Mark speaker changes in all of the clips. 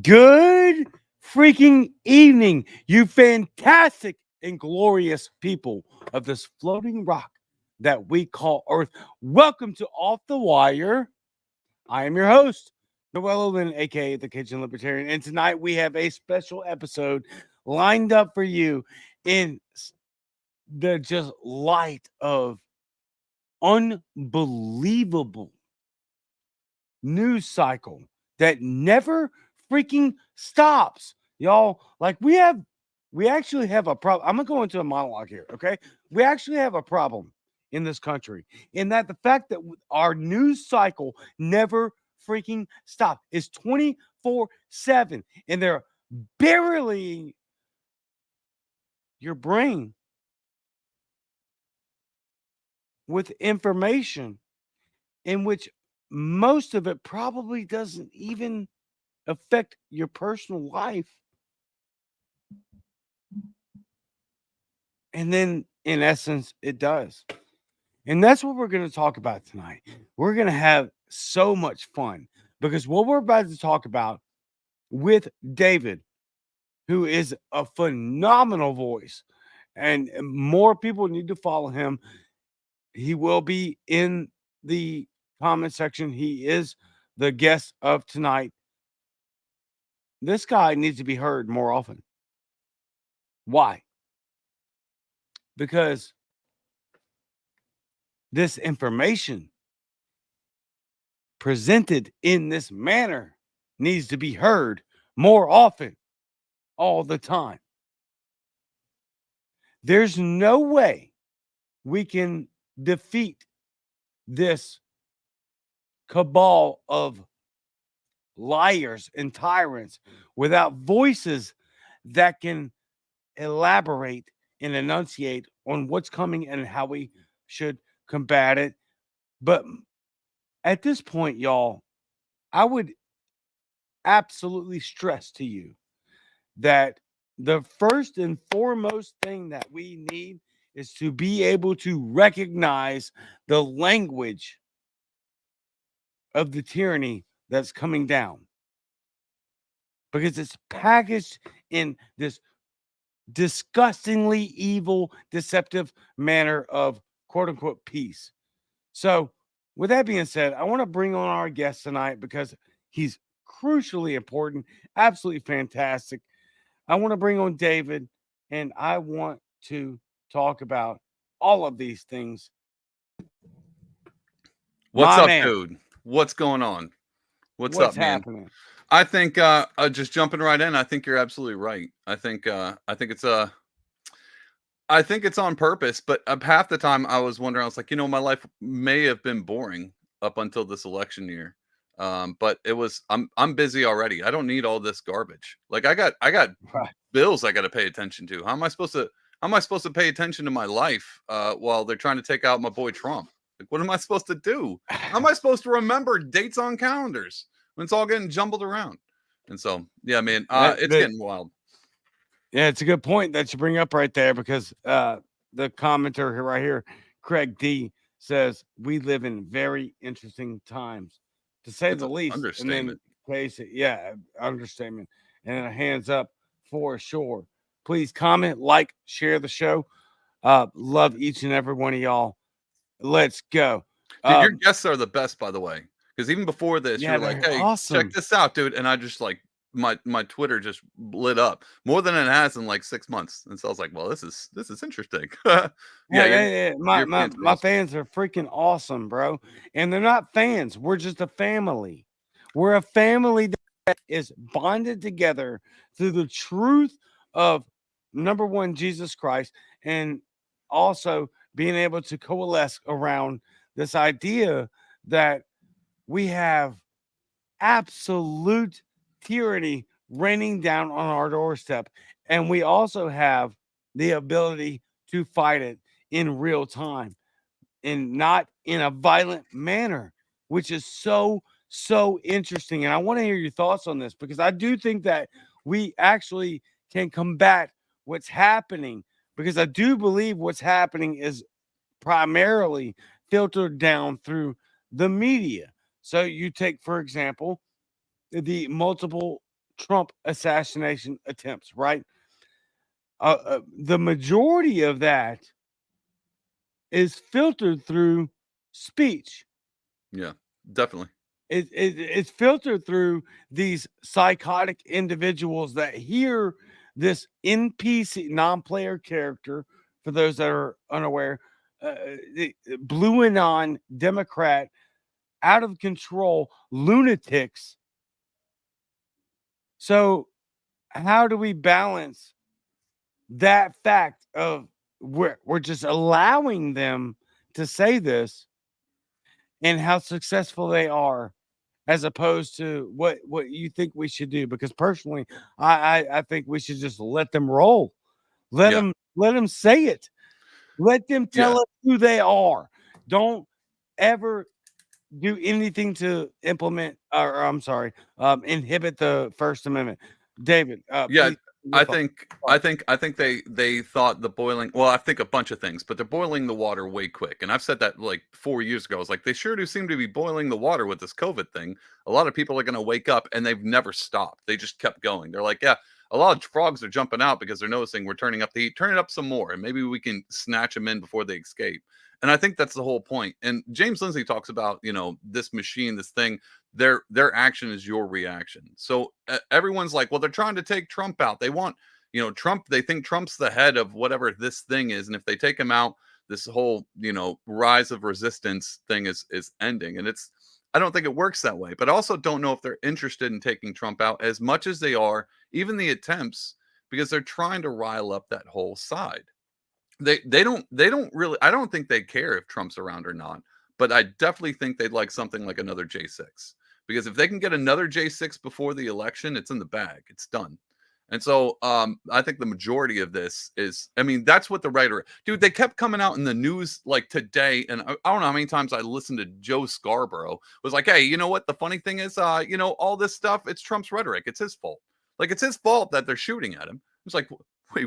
Speaker 1: Good freaking evening, you fantastic and glorious people of this floating rock that we call Earth. Welcome to Off the Wire. I am your host, Noel Lynn, aka the Kitchen Libertarian, and tonight we have a special episode lined up for you in the just light of unbelievable news cycle that never freaking stops. Y'all, like we actually have a problem. I'm gonna go into a monologue here, okay? We actually have a problem in this country in that the fact that our news cycle never freaking stops is 24/7, and they're barely your brain with information in which most of it probably doesn't even affect your personal life. And then, in essence, it does. And that's what we're going to talk about tonight. We're going to have so much fun because what we're about to talk about with David, who is a phenomenal voice, and more people need to follow him. He will be in the comment section. He is the guest of tonight. This guy needs to be heard more often. Why? Because this information presented in this manner needs to be heard more often, all the time. There's no way we can defeat this cabal of liars and tyrants without voices that can elaborate and enunciate on what's coming and how we should combat it. But at this point, y'all, I would absolutely stress to you that the first and foremost thing that we need is to be able to recognize the language of the tyranny that's coming down because it's packaged in this disgustingly evil, deceptive manner of quote unquote peace. So, with that being said, I want to bring on our guest tonight because he's crucially important, absolutely fantastic. I want to bring on David, and I want to talk about all of these things.
Speaker 2: What's
Speaker 1: My
Speaker 2: up,
Speaker 1: man,
Speaker 2: dude? What's going on? What's
Speaker 1: what's
Speaker 2: up, man?
Speaker 1: happening?
Speaker 2: I think just jumping right in, I think you're absolutely right. I think it's on purpose, but half the time I was wondering, I was like, my life may have been boring up until this election year. But I'm busy already. I don't need all this garbage. Like I got
Speaker 1: Right.
Speaker 2: bills I got to pay attention to. How am I supposed to pay attention to my life while they're trying to take out my boy Trump? Like, what am I supposed to do? How am I supposed to remember dates on calendars when it's all getting jumbled around? And so, yeah, man, it's
Speaker 1: But
Speaker 2: getting wild.
Speaker 1: yeah, it's a good point that you bring up right there because the commenter here, right here, Craig D, says we live in very interesting times, to say
Speaker 2: It's
Speaker 1: the
Speaker 2: an
Speaker 1: least. And then
Speaker 2: understatement.
Speaker 1: Casey, yeah, understatement. And then a hands up for sure. Please comment, like, share the show. Love each and every one of y'all. Let's go.
Speaker 2: Dude, your
Speaker 1: Um,
Speaker 2: guests are the best, by the way. Because even before this, you
Speaker 1: yeah,
Speaker 2: were like,
Speaker 1: they're
Speaker 2: "Hey, check
Speaker 1: awesome.
Speaker 2: this out, dude," and I just like my Twitter just lit up more than it has in like 6 months, and so I was like, "Well, this is interesting." Yeah,
Speaker 1: Yeah,
Speaker 2: your
Speaker 1: my,
Speaker 2: your
Speaker 1: my
Speaker 2: fans are
Speaker 1: my
Speaker 2: awesome.
Speaker 1: fans are freaking awesome, bro. And they're not fans. We're just a family. We're a family that is bonded together through the truth of number one, Jesus Christ, and also being able to coalesce around this idea that we have absolute tyranny raining down on our doorstep. And we also have the ability to fight it in real time and not in a violent manner, which is so interesting. And I want to hear your thoughts on this because I do think that we actually can combat what's happening because I do believe what's happening is primarily filtered down through the media. So you take, for example, the multiple Trump assassination attempts, right? The majority of that is filtered through speech.
Speaker 2: Yeah, definitely.
Speaker 1: It's filtered through these psychotic individuals that hear this NPC, non-player character, for those that are unaware, the blue and on Democrat, out of control lunatics. So how do we balance that fact of we're just allowing them to say this and how successful they are, as opposed to what you think we should do? Because personally, I think we should just let them roll.
Speaker 2: Yeah,
Speaker 1: Let them say it. Let them
Speaker 2: yeah.
Speaker 1: tell us who they are. Don't ever do anything to implement, or I'm sorry, inhibit the First Amendment. David,
Speaker 2: Yeah,
Speaker 1: please, your
Speaker 2: I
Speaker 1: thoughts.
Speaker 2: think I think they thought the boiling, well, I think a bunch of things, but they're boiling the water way quick. And I've said that like 4 years ago. I was like, they sure do seem to be boiling the water with this COVID thing. A lot of people are gonna wake up and they've never stopped. They just kept going. They're like, yeah, a lot of frogs are jumping out because they're noticing we're turning up the heat. Turn it up some more, and maybe we can snatch them in before they escape. And I think that's the whole point. And James Lindsay talks about, this machine, this thing, their action is your reaction. So everyone's like, well, they're trying to take Trump out. They want, Trump. They think Trump's the head of whatever this thing is, and if they take him out, this whole rise of resistance thing is ending. And it's, I don't think it works that way. But I also don't know if they're interested in taking Trump out as much as they are even the attempts, because they're trying to rile up that whole side. They don't really, I don't think they care if Trump's around or not, but I definitely think they'd like something like another J6, because if they can get another J6 before the election, it's in the bag, it's done. And so I think the majority of this is, I mean, that's what the writer, dude, they kept coming out in the news like today, and I don't know how many times I listened to Joe Scarborough was like, hey, you know what the funny thing is, all this stuff, it's Trump's rhetoric, it's his fault. Like, it's his fault that they're shooting at him. It's like, wait,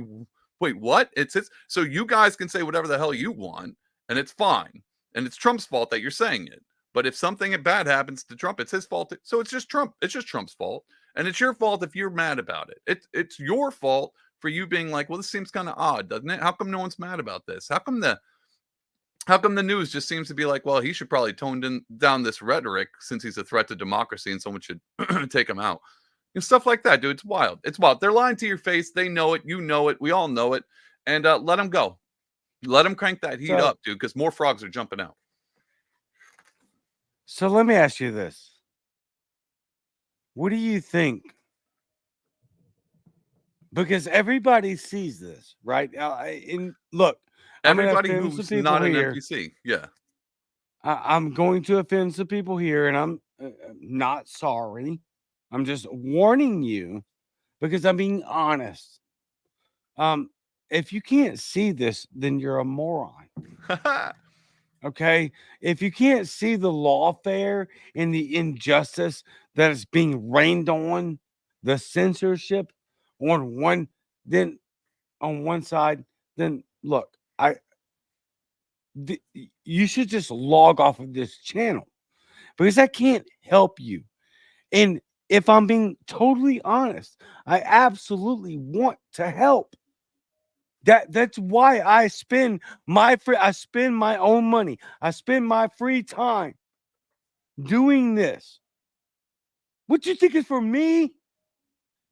Speaker 2: wait, what? It's his. So you guys can say whatever the hell you want, and it's fine. And it's Trump's fault that you're saying it. But if something bad happens to Trump, it's his fault. So it's just Trump. It's just Trump's fault. And it's your fault if you're mad about it. It's your fault for you being like, well, this seems kind of odd, doesn't it? How come no one's mad about this? How come the news just seems to be like, well, he should probably down this rhetoric since he's a threat to democracy and someone should take him out. And stuff like that, dude. It's wild. It's wild. They're lying to your face. They know it. You know it. We all know it. And let them go. Let them crank that heat
Speaker 1: So,
Speaker 2: up, dude, because more frogs are jumping out.
Speaker 1: so let me ask you this. What do you think? Because everybody sees this, right? And look, I'm going to
Speaker 2: Everybody
Speaker 1: offend some
Speaker 2: who's
Speaker 1: people
Speaker 2: not an
Speaker 1: here.
Speaker 2: NPC. Yeah.
Speaker 1: I'm going to offend some people here, and I'm not sorry. I'm just warning you because I'm being honest. If you can't see this, then you're a moron. Okay. If you can't see the lawfare and the injustice that is being rained on, the censorship on one, then on one side, then look, you should just log off of this channel because I can't help you. And if I'm being totally honest, I absolutely want to help. That's why I spend I spend my own money. I spend my free time doing this. What you think is for me?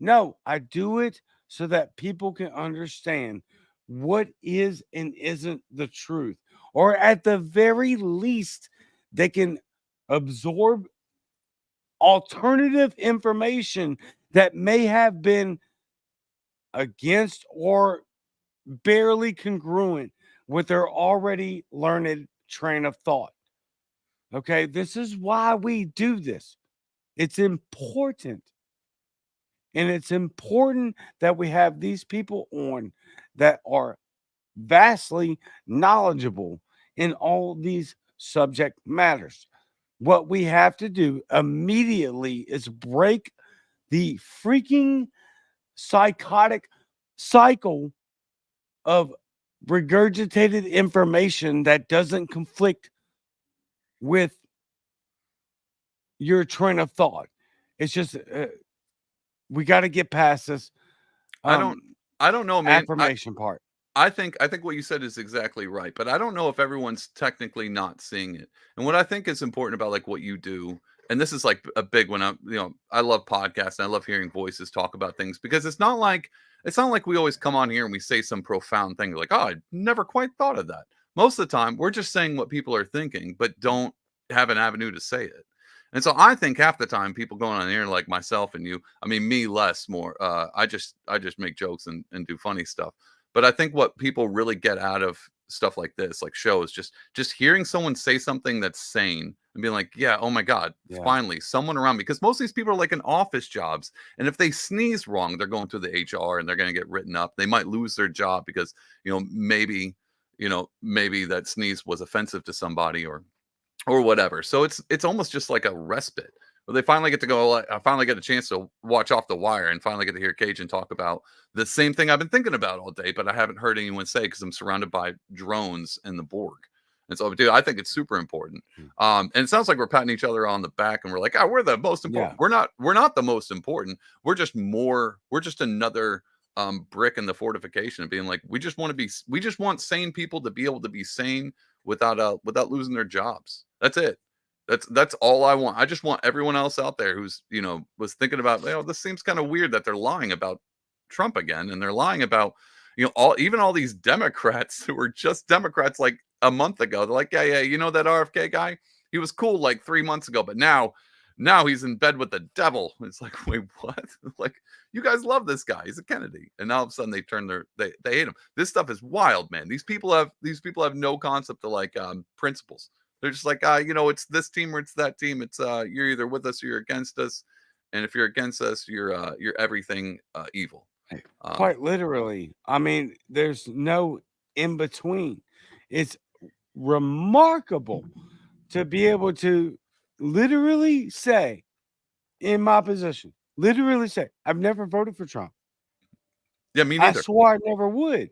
Speaker 1: No, I do it so that people can understand what is and isn't the truth. Or at the very least, they can absorb alternative information that may have been against or barely congruent with their already learned train of thought. Okay, this is why we do this. It's important. And it's important that we have these people on that are vastly knowledgeable in all these subject matters. What we have to do immediately is break the freaking psychotic cycle of regurgitated information that doesn't conflict with your train of thought. It's just we got to get past this
Speaker 2: I don't I don't know, man.
Speaker 1: affirmation part.
Speaker 2: I think what you said is exactly right, but I don't know if everyone's technically not seeing it. And what I think is important about like what you do, and this is like a big one. I love podcasts and I love hearing voices talk about things because it's not like we always come on here and we say some profound thing like, oh, I never quite thought of that. Most of the time, we're just saying what people are thinking, but don't have an avenue to say it. And so I think half the time people going on here like myself and you, I mean me less more. I just make jokes and do funny stuff. But I think what people really get out of stuff like this, like shows, just hearing someone say something that's sane and being like, yeah, oh my God,
Speaker 1: Yeah.
Speaker 2: finally someone around me. Because most of these people are like in office jobs. And if they sneeze wrong, they're going through the HR and they're going to get written up. They might lose their job because, maybe that sneeze was offensive to somebody or whatever. So it's almost just like a respite. Well, they finally get to go. I finally get a chance to watch Off the Wire and finally get to hear Cajun talk about the same thing I've been thinking about all day, but I haven't heard anyone say because I'm surrounded by drones and the Borg. And so, dude, I think it's super important. And it sounds like we're patting each other on the back and we're like, we're the most important.
Speaker 1: Yeah.
Speaker 2: We're not the most important. We're just another brick in the fortification of being like, we just want sane people to be able to be sane without losing their jobs. That's it. That's all I want. I just want everyone else out there who's, was thinking about, this seems kind of weird that they're lying about Trump again. And they're lying about, all these Democrats who were just Democrats like a month ago. They're like, yeah, that RFK guy, he was cool like 3 months ago, but now he's in bed with the devil. It's like, wait, what? Like, you guys love this guy. He's a Kennedy. And now all of a sudden they hate him. This stuff is wild, man. These people have no concept of like principles. They're just like, it's this team or it's that team. It's you're either with us or you're against us. And if you're against us, you're everything evil.
Speaker 1: Quite literally. I mean, there's no in between. It's remarkable to be able to literally say, in my position, I've never voted for Trump.
Speaker 2: Yeah, me
Speaker 1: I
Speaker 2: neither.
Speaker 1: swore I never would.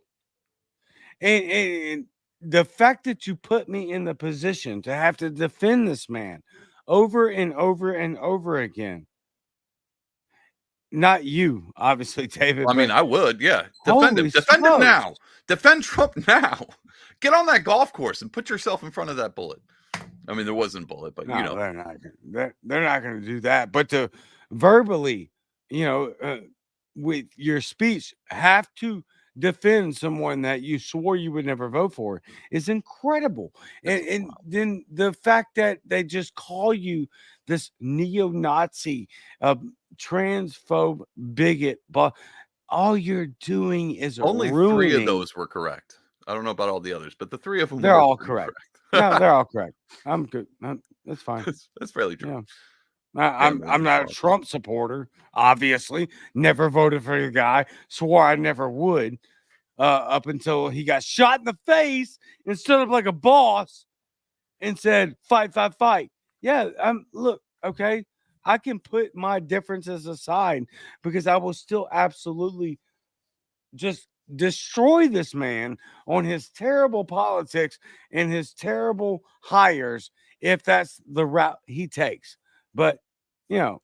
Speaker 1: And the fact that you put me in the position to have to defend this man over and over and over again. Not you, obviously, David.
Speaker 2: I mean, I would, yeah. Defend him.
Speaker 1: Holy
Speaker 2: Defend him
Speaker 1: smokes.
Speaker 2: now. Defend Trump now. Get on that golf course and put yourself in front of that bullet. I mean, there wasn't a bullet, but
Speaker 1: No, they're not going to do that. But to verbally, with your speech, have to defend someone that you swore you would never vote for is incredible. And then the fact that they just call you this neo-Nazi, transphobe, bigot, but all you're doing is
Speaker 2: only
Speaker 1: ruining.
Speaker 2: 3 of those were correct. I don't know about all the others, but the 3 of them
Speaker 1: They're
Speaker 2: were
Speaker 1: all correct. No, they're all correct. I'm good. That's fine.
Speaker 2: That's fairly true.
Speaker 1: Yeah. I'm not a Trump supporter, obviously. Never voted for the guy. Swore I never would. Up until he got shot in the face and stood up like a boss and said, "Fight, fight, fight." Yeah, look, okay. I can put my differences aside because I will still absolutely just destroy this man on his terrible politics and his terrible hires if that's the route he takes. But
Speaker 2: yeah,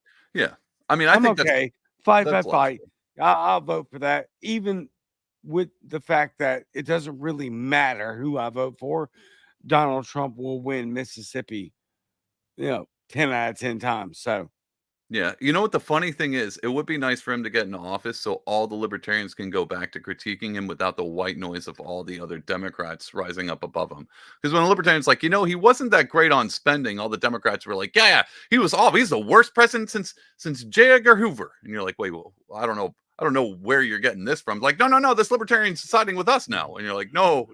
Speaker 2: I mean, I
Speaker 1: I'm
Speaker 2: think
Speaker 1: okay. Fight.
Speaker 2: logical.
Speaker 1: I'll vote for that, even with the fact that it doesn't really matter who I vote for. Donald Trump will win Mississippi, 10 out of 10 times. So
Speaker 2: Yeah. You know what the funny thing is? It would be nice for him to get into office so all the libertarians can go back to critiquing him without the white noise of all the other Democrats rising up above him. Because when a libertarian's like, he wasn't that great on spending, all the Democrats were like, yeah, he was off. He's the worst president since J. Edgar Hoover. And you're like, wait, well, I don't know where you're getting this from. Like, no, this libertarian's siding with us now. And you're like, no,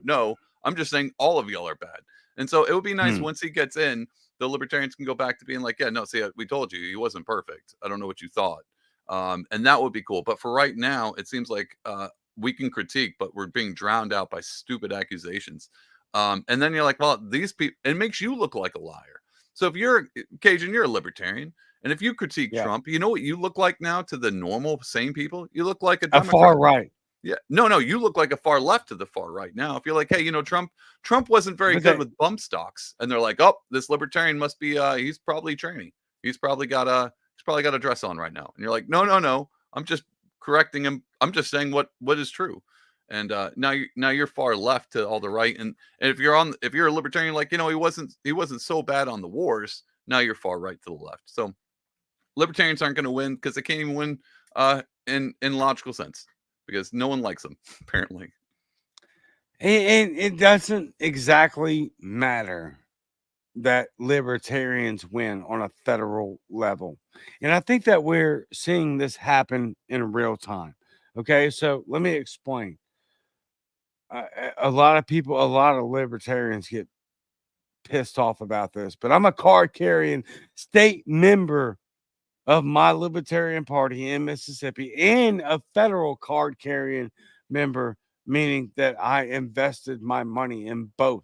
Speaker 2: I'm just saying all of y'all are bad. And so it would be nice once he gets in, the libertarians can go back to being like, yeah, no, see, we told you he wasn't perfect. I don't know what you thought. And that would be cool. But for right now, it seems like we can critique, but we're being drowned out by stupid accusations. And then you're like, well, these people, it makes you look like a liar. So if you're Cajun, you're a libertarian. And if you critique Trump, you know what you look like now to the normal, sane people? You look like a Democrat.
Speaker 1: far right.
Speaker 2: Yeah, no, you look like a far left to the far right now. If you're like, hey, Trump wasn't very good with bump stocks, and they're like, oh, this libertarian must be, he's probably tranny. He's probably got a dress on right now, and you're like, no, I'm just correcting him. I'm just saying what is true. And now you're far left to all the right. And if you're a libertarian, like, he wasn't so bad on the wars. Now you're far right to the left. So libertarians aren't going to win because they can't even win in logical sense, because no one likes them apparently.
Speaker 1: And it doesn't exactly matter that libertarians win on a federal level. And I think that we're seeing this happen in real time. Okay, so let me explain. A lot of libertarians get pissed off about this, but I'm a card carrying state member of my Libertarian Party in Mississippi and a federal card carrying member, meaning that I invested my money in both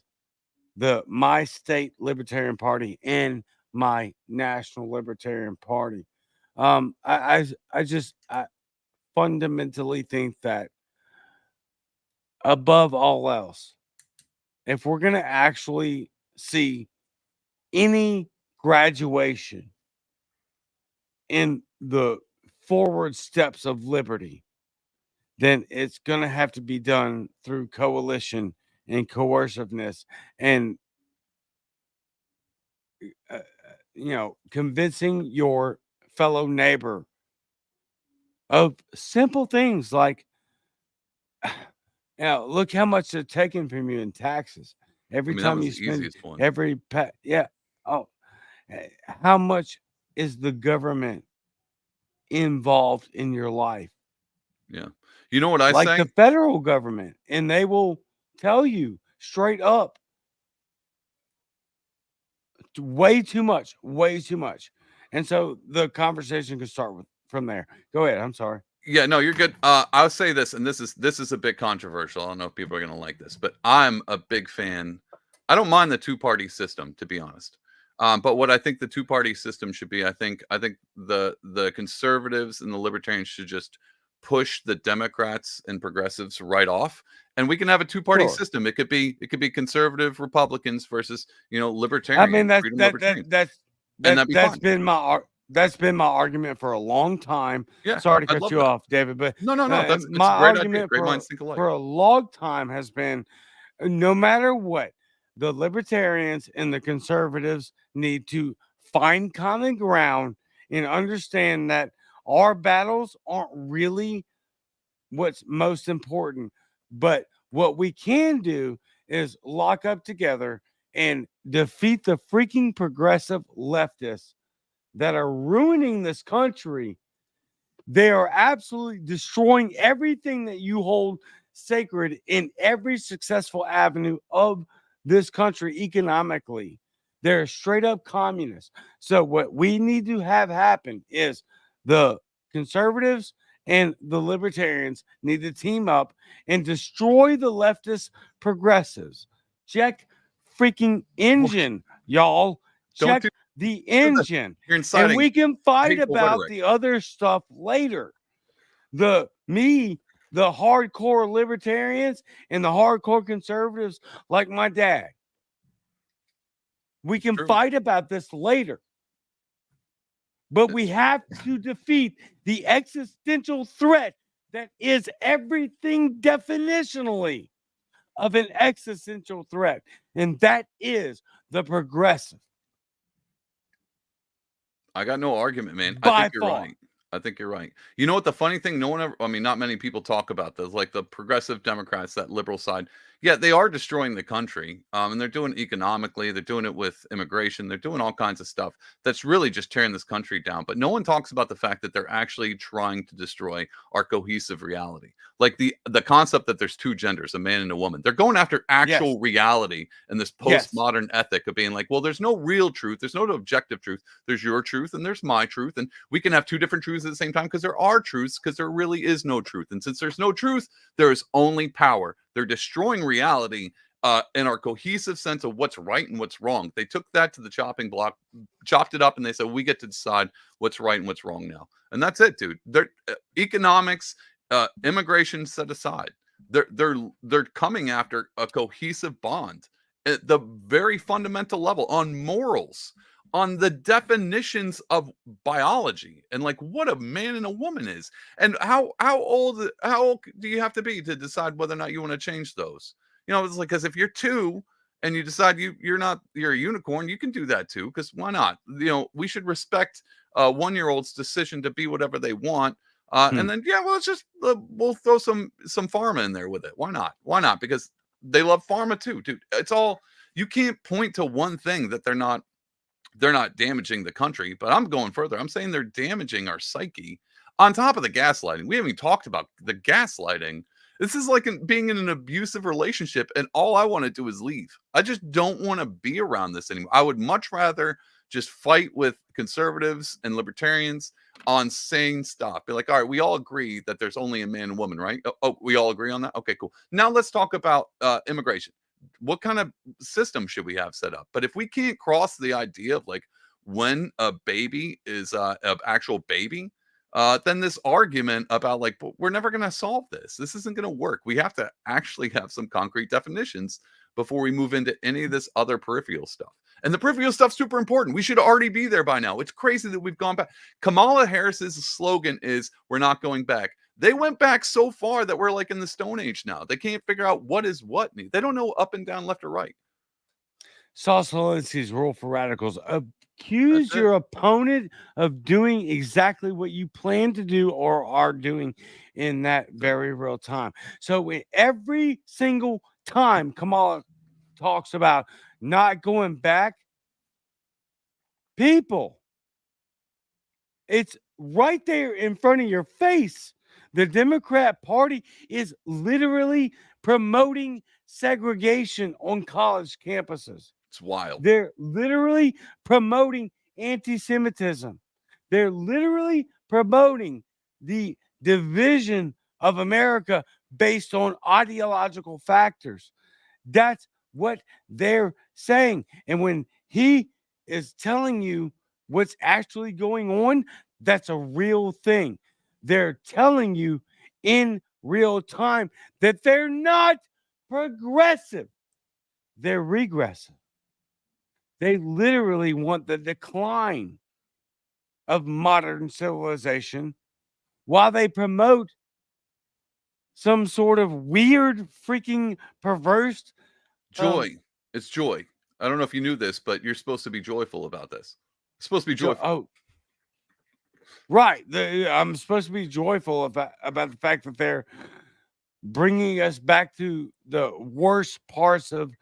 Speaker 1: my state Libertarian Party and my national Libertarian Party. I fundamentally think that above all else, if we're going to actually see any graduation in the forward steps of liberty, then it's going to have to be done through coalition and coerciveness and convincing your fellow neighbor of simple things like, look how much they're taking from you in taxes every
Speaker 2: That
Speaker 1: time
Speaker 2: was
Speaker 1: you
Speaker 2: the
Speaker 1: spend
Speaker 2: easiest one.
Speaker 1: every pet. Yeah. Oh, how much is the government involved in your life?
Speaker 2: Yeah. You know what I
Speaker 1: Like
Speaker 2: say?
Speaker 1: the federal government, and they will tell you straight up, way too much, way too much. And so the conversation can start from there. Go ahead. I'm sorry.
Speaker 2: Yeah, no, you're good. I'll say this, and this is a bit controversial. I don't know if people are going to like this, but I'm a big fan. I don't mind the two-party system, to be honest. But what I think the two-party system should be, I think the conservatives and the libertarians should just push the Democrats and progressives right off, and we can have a two-party
Speaker 1: Sure.
Speaker 2: system. It could be conservative Republicans versus
Speaker 1: I
Speaker 2: libertarians,
Speaker 1: mean,
Speaker 2: freedom libertarians, and that'd be
Speaker 1: that's
Speaker 2: fine.
Speaker 1: been my argument for a long time.
Speaker 2: Yeah,
Speaker 1: Sorry to
Speaker 2: I'd
Speaker 1: cut
Speaker 2: love
Speaker 1: you
Speaker 2: that.
Speaker 1: off, David, but
Speaker 2: No, it's
Speaker 1: my
Speaker 2: a great idea.
Speaker 1: argument
Speaker 2: Great minds think alike.
Speaker 1: for a long time has been, no matter what, the libertarians and the conservatives need to find common ground and understand that our battles aren't really what's most important. But what we can do is lock up together and defeat the freaking progressive leftists that are ruining this country. They are absolutely destroying everything that you hold sacred in every successful avenue of this country economically. They're straight up communists. So what we need to have happen is the conservatives and the libertarians need to team up and destroy the leftist progressives. Check freaking engine, y'all.
Speaker 2: Don't
Speaker 1: Check the engine.
Speaker 2: You're
Speaker 1: And
Speaker 2: inciting
Speaker 1: we can fight
Speaker 2: hateful
Speaker 1: about
Speaker 2: rhetoric.
Speaker 1: the other stuff later. The hardcore libertarians and the hardcore conservatives, like my dad, we can
Speaker 2: True.
Speaker 1: fight about this later. But we have to defeat the existential threat that is everything definitionally of an existential threat, and that is the progressive.
Speaker 2: I got no argument, man. I
Speaker 1: By
Speaker 2: think you're
Speaker 1: far.
Speaker 2: right. I think you're right. You know what the funny thing? No one ever, I mean, not many people talk about this, like the progressive Democrats, that liberal side. Yeah, they are destroying the country. And they're doing it economically, they're doing it with immigration, they're doing all kinds of stuff that's really just tearing this country down. But no one talks about the fact that they're actually trying to destroy our cohesive reality. Like the concept that there's two genders, a man and a woman. They're going after actual reality and this
Speaker 1: Yes.
Speaker 2: postmodern ethic of being like, well, there's no real truth, there's no objective truth. There's your truth and there's my truth, and we can have two different truths at the same time because there are truths, because there really is no truth. And since there's no truth, there is only power. They're destroying reality and our cohesive sense of what's right and what's wrong. They took that to the chopping block, chopped it up, and they said, we get to decide what's right and what's wrong now. And that's it, dude. They're economics, immigration set aside. They're coming after a cohesive bond at the very fundamental level on morals, on the definitions of biology and like what a man and a woman is, and how old do you have to be to decide whether or not you want to change those. It's like, because if you're two and you decide you're a unicorn, you can do that too, because why not? We should respect 1-year-old's decision to be whatever they want. And then well, let's just we'll throw some pharma in there with it. Why not? Because they love pharma too, dude. It's all, you can't point to one thing that they're not damaging the country, but I'm going further. I'm saying they're damaging our psyche on top of the gaslighting. We haven't even talked about the gaslighting. This is like being in an abusive relationship, and all I want to do is leave. I just don't want to be around this anymore. I would much rather just fight with conservatives and libertarians on saying stuff. Be like, all right, we all agree that there's only a man and woman, right? Oh, we all agree on that? Okay, cool. Now let's talk about immigration. What kind of system should we have set up? But if we can't cross the idea of like when a baby is an actual baby, then this argument about like, but we're never going to solve this. This isn't going to work. We have to actually have some concrete definitions before we move into any of this other peripheral stuff. And the peripheral stuff's super important. We should already be there by now. It's crazy that we've gone back. Kamala Harris's slogan is, "We're not going back." They went back so far that we're like in the Stone Age now. They can't figure out what is what. They don't know up and down, left or right.
Speaker 1: Saul Alinsky's rule for radicals: accuse your opponent of doing exactly what you plan to do or are doing in that very real time. So every single time Kamala talks about not going back, people, it's right there in front of your face. The Democrat Party is literally promoting segregation on college campuses.
Speaker 2: It's wild.
Speaker 1: They're literally promoting anti-Semitism. They're literally promoting the division of America based on ideological factors. That's what they're saying. And when he is telling you what's actually going on, that's a real thing. They're telling you in real time that they're not progressive, they're regressive. They literally want the decline of modern civilization while they promote some sort of weird, freaking perverse
Speaker 2: joy. It's joy. I don't know if you knew this, but you're supposed to be joyful about this. It's supposed to be joyful.
Speaker 1: Oh, right. I'm supposed to be joyful about the fact that they're bringing us back to the worst parts of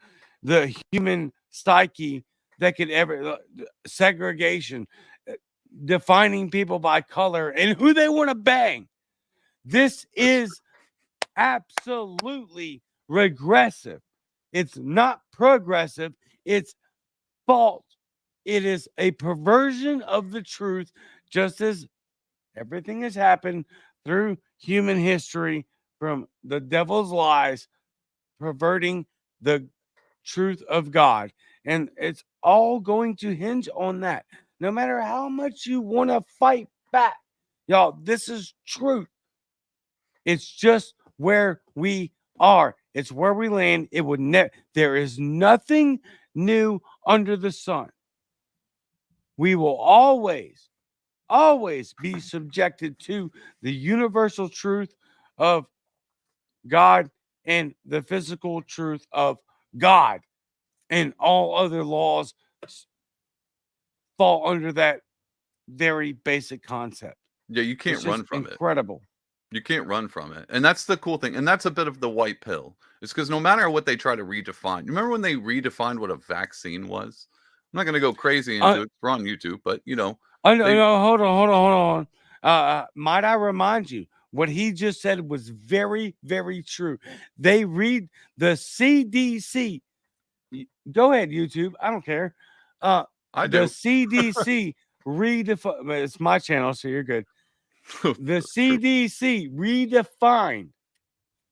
Speaker 1: the human psyche that could ever segregation, defining people by color and who they want to bang. This is absolutely regressive. It's not progressive. It's false. It is a perversion of the truth, just as everything has happened through human history, from the devil's lies, perverting the truth of God. And it's all going to hinge on that. No matter how much you want to fight back, y'all, this is truth. It's just where we are. It's where we land. It would there is nothing new under the sun. We will always be subjected to the universal truth of God and the physical truth of God, and all other laws fall under that very basic concept.
Speaker 2: Yeah, you can't run from it.
Speaker 1: Incredible.
Speaker 2: You can't run from it. And that's the cool thing. And that's a bit of the white pill. It's because no matter what they try to redefine, remember when they redefined what a vaccine was? I'm not going to go crazy into it. It's on YouTube, but
Speaker 1: no, hold on. Might I remind you, what he just said was very, very true. They read the CDC. Go ahead, YouTube. I don't care.
Speaker 2: I do.
Speaker 1: The CDC redefine. It's my channel, so you're good. The CDC redefined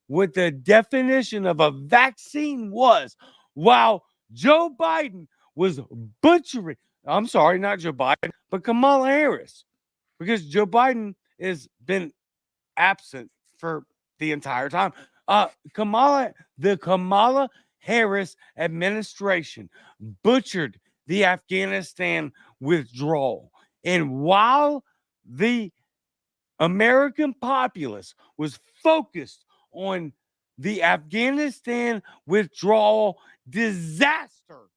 Speaker 1: what the definition of a vaccine was, while Joe Biden was butchering. I'm sorry, not Joe Biden, but Kamala Harris, because Joe Biden has been absent for the entire time. The Kamala Harris administration butchered the Afghanistan withdrawal. And while the American populace was focused on the Afghanistan withdrawal disaster,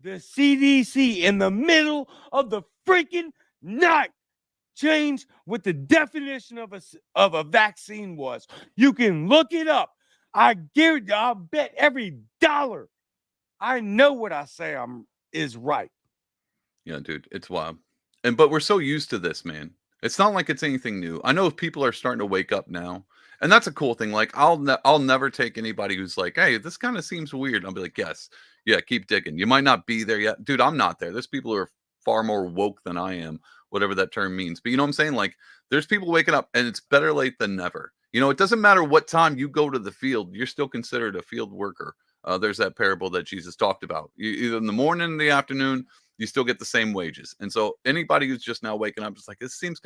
Speaker 1: the CDC in the middle of the freaking night changed what the definition of a vaccine was. You can look it up. I guarantee, I'll bet every dollar I know what I say is right.
Speaker 2: Yeah, dude, it's wild. But we're so used to this, man. It's not like it's anything new. I know people are starting to wake up now, and that's a cool thing. Like I'll never take anybody who's like, "Hey, this kind of seems weird." I'll be like, "Yes, yeah, keep digging. You might not be there yet, dude. I'm not there. There's people who are far more woke than I am, whatever that term means. But you know what I'm saying? Like, there's people waking up, and it's better late than never. You know, it doesn't matter what time you go to the field. You're still considered a field worker. There's that parable that Jesus talked about. Either in the morning, in the afternoon, you still get the same wages. And so anybody who's just now waking up is like, this seems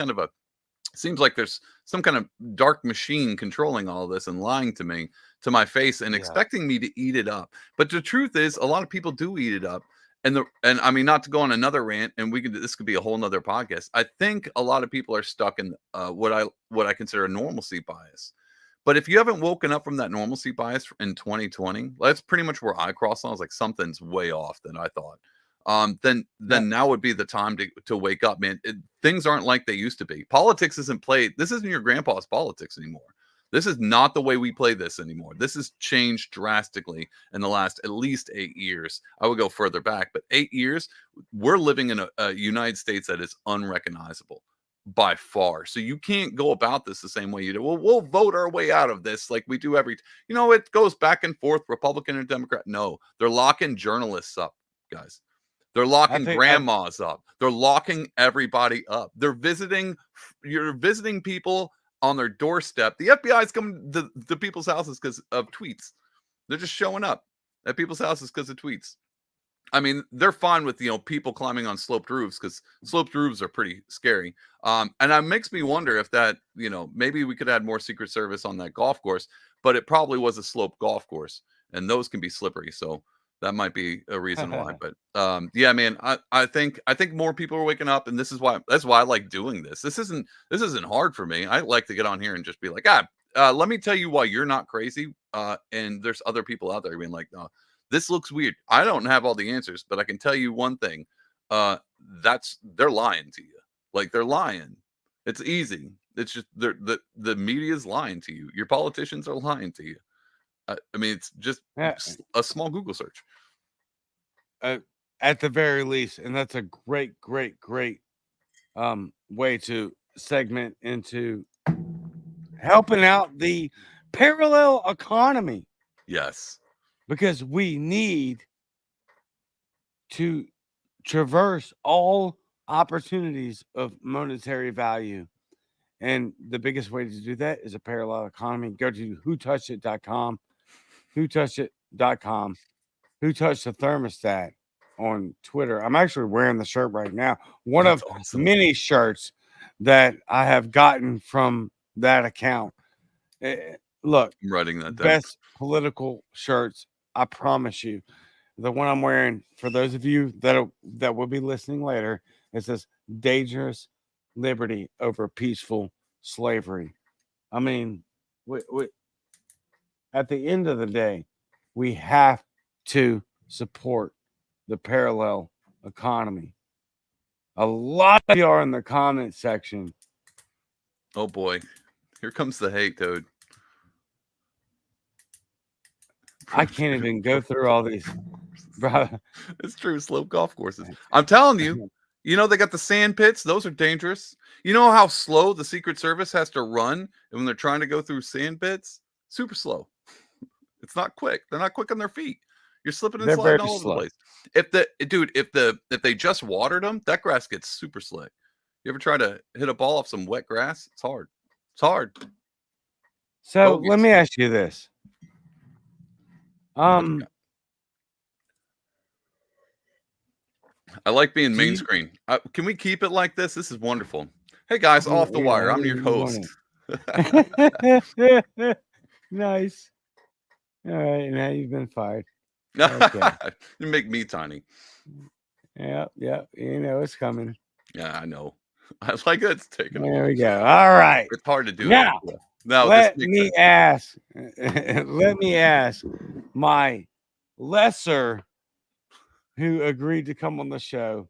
Speaker 2: like there's some kind of dark machine controlling all this and lying to me, to my face, and expecting me to eat it up. But the truth is, a lot of people do eat it up. And I mean, not to go on another rant, and this could be a whole nother podcast. I think a lot of people are stuck in what I consider a normalcy bias. But if you haven't woken up from that normalcy bias in 2020, that's pretty much where I crossed. I was like, something's way off than I thought. Then now would be the time to wake up, man. Things aren't like they used to be. Politics isn't played. This isn't your grandpa's politics anymore. This is not the way we play this anymore. This has changed drastically in the last at least 8 years. I would go further back, but 8 years, we're living in a United States that is unrecognizable by far. So you can't go about this the same way you do. Well, we'll vote our way out of this like we do it goes back and forth, Republican and Democrat. No, they're locking journalists up, guys. They're locking grandmas up. They're locking everybody up. You're visiting people on their doorstep. The FBI is coming to people's houses because of tweets. They're just showing up at people's houses because of tweets. I mean, they're fine with, people climbing on sloped roofs because sloped roofs are pretty scary. And that makes me wonder if that, maybe we could add more Secret Service on that golf course, but it probably was a sloped golf course and those can be slippery. So that might be a reason why. But yeah, man, I think more people are waking up, and that's why I like doing this. This isn't hard for me. I like to get on here and just be like, let me tell you why you're not crazy. And there's other people out there being like, no, this looks weird. I don't have all the answers, but I can tell you one thing. They're lying to you. Like, they're lying. It's easy. It's just the media's lying to you. Your politicians are lying to you. I mean, it's just a small Google search.
Speaker 1: At the very least, and that's a great way to segment into helping out the parallel economy.
Speaker 2: Yes.
Speaker 1: Because we need to traverse all opportunities of monetary value. And the biggest way to do that is a parallel economy. Go to whotouchedit.com, whotouchedit.com, Who Touched the Thermostat on Twitter. I'm actually wearing the shirt right now. That's of awesome. Many shirts that I have gotten from that account. Look,
Speaker 2: I'm writing that down.
Speaker 1: Best political shirts, I promise you. The one I'm wearing, for those of you that will be listening later, it says dangerous liberty over peaceful slavery. I mean, we at the end of the day, we have to support the parallel economy. A lot of you are in the comment section.
Speaker 2: Oh boy, here comes the hate, dude.
Speaker 1: I can't even go through all these, bro.
Speaker 2: It's true. Slope golf courses. I'm telling you, they got the sand pits. Those are dangerous. You know how slow the Secret Service has to run when they're trying to go through sand pits? Super slow. It's not quick. They're not quick on their feet. You're slipping and sliding all over the place. If they just watered them, that grass gets super slick. You ever try to hit a ball off some wet grass? It's hard. It's hard.
Speaker 1: So let me ask you this.
Speaker 2: I like being main screen. Can we keep it like this? This is wonderful. Hey guys, off the wire. I'm your host.
Speaker 1: Nice. All right, now you've been fired.
Speaker 2: Okay. You make me tiny.
Speaker 1: Yeah, yeah. You know it's coming.
Speaker 2: Yeah, I know. I like that it's taken a
Speaker 1: There
Speaker 2: while.
Speaker 1: we go. All right.
Speaker 2: It's hard to do it.
Speaker 1: Now,
Speaker 2: Yeah. No, this
Speaker 1: let
Speaker 2: makes
Speaker 1: me
Speaker 2: sense.
Speaker 1: ask. Let me ask my lesser who agreed to come on the show.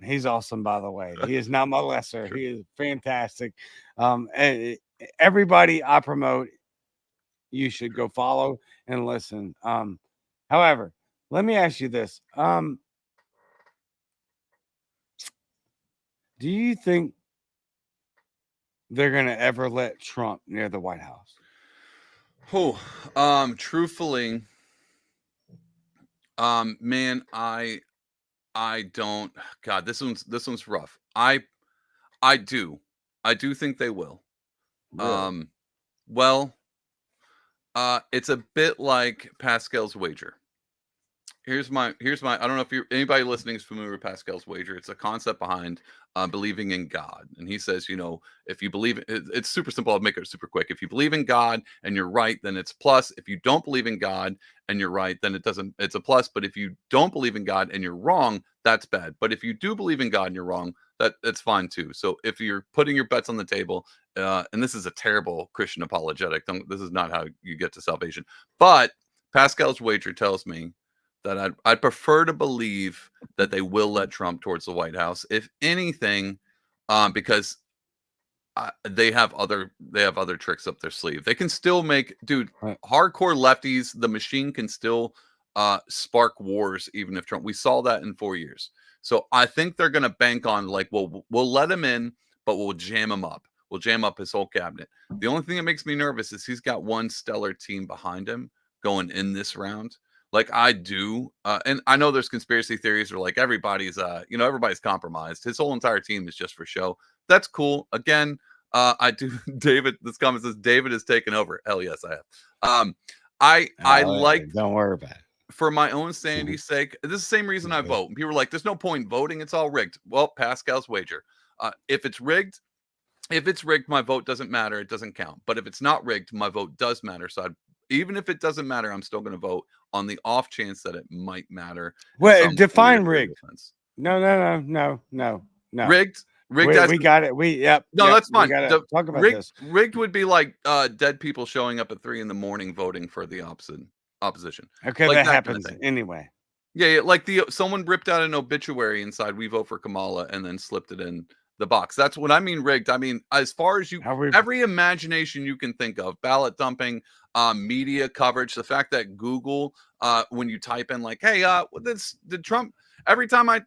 Speaker 1: He's awesome, by the way. He is not my lesser.
Speaker 2: Sure.
Speaker 1: He is fantastic. Everybody I promote, you should go follow and listen. However, let me ask you this. Do you think they're gonna ever let Trump near the White House?
Speaker 2: Oh, truthfully, man, I don't. God, this one's rough. I do, I do think they will.
Speaker 1: Really?
Speaker 2: Um, well, it's a bit like Pascal's wager. Here's my I don't know if you anybody listening is familiar with Pascal's wager. It's a concept behind believing in God. And he says, if you believe it's super simple. I'll make it super quick. If you believe in God and you're right, then it's plus. If you don't believe in God and you're right, then it's a plus. But if you don't believe in God and you're wrong, that's bad. But if you do believe in God and you're wrong, that's fine too. So if you're putting your bets on the table, and this is a terrible Christian apologetic, this is not how you get to salvation. But Pascal's wager tells me that I'd prefer to believe that they will let Trump towards the White House, if anything, because they have other tricks up their sleeve. They can still make
Speaker 1: Right.
Speaker 2: hardcore lefties. The machine can still spark wars, even if Trump. We saw that in 4 years. So I think they're going to bank on like, well, we'll let him in, but we'll jam him up. We'll jam up his whole cabinet. The only thing that makes me nervous is he's got one stellar team behind him going in this round. Like I do, and I know there's conspiracy theories or like everybody's compromised. His whole entire team is just for show. That's cool. Again, I do. David, this comment says David has taken over. Hell yes, I have. I like,
Speaker 1: Don't worry about it.
Speaker 2: for my own sanity's sake. This is the same reason I vote. People are like, "There's no point in voting. It's all rigged." Well, Pascal's wager. If it's rigged, my vote doesn't matter. It doesn't count. But if it's not rigged, my vote does matter. So even if it doesn't matter, I'm still going to vote on the off chance that it might matter.
Speaker 1: Well, define rigged.
Speaker 2: Defense.
Speaker 1: No.
Speaker 2: Rigged.
Speaker 1: We got it.
Speaker 2: No, that's fine.
Speaker 1: Talk about
Speaker 2: rigged,
Speaker 1: this.
Speaker 2: Rigged would be like dead people showing up at 3 a.m. voting for the opposition.
Speaker 1: Okay,
Speaker 2: Like
Speaker 1: that
Speaker 2: that kind of
Speaker 1: happens
Speaker 2: thing.
Speaker 1: anyway.
Speaker 2: Yeah, like someone ripped out an obituary inside "We vote for Kamala" and then slipped it in the box. That's what I mean rigged. I mean, as far as every imagination you can think of, ballot dumping, media coverage, the fact that Google, when you type in like, "Hey, did Trump?" Every time I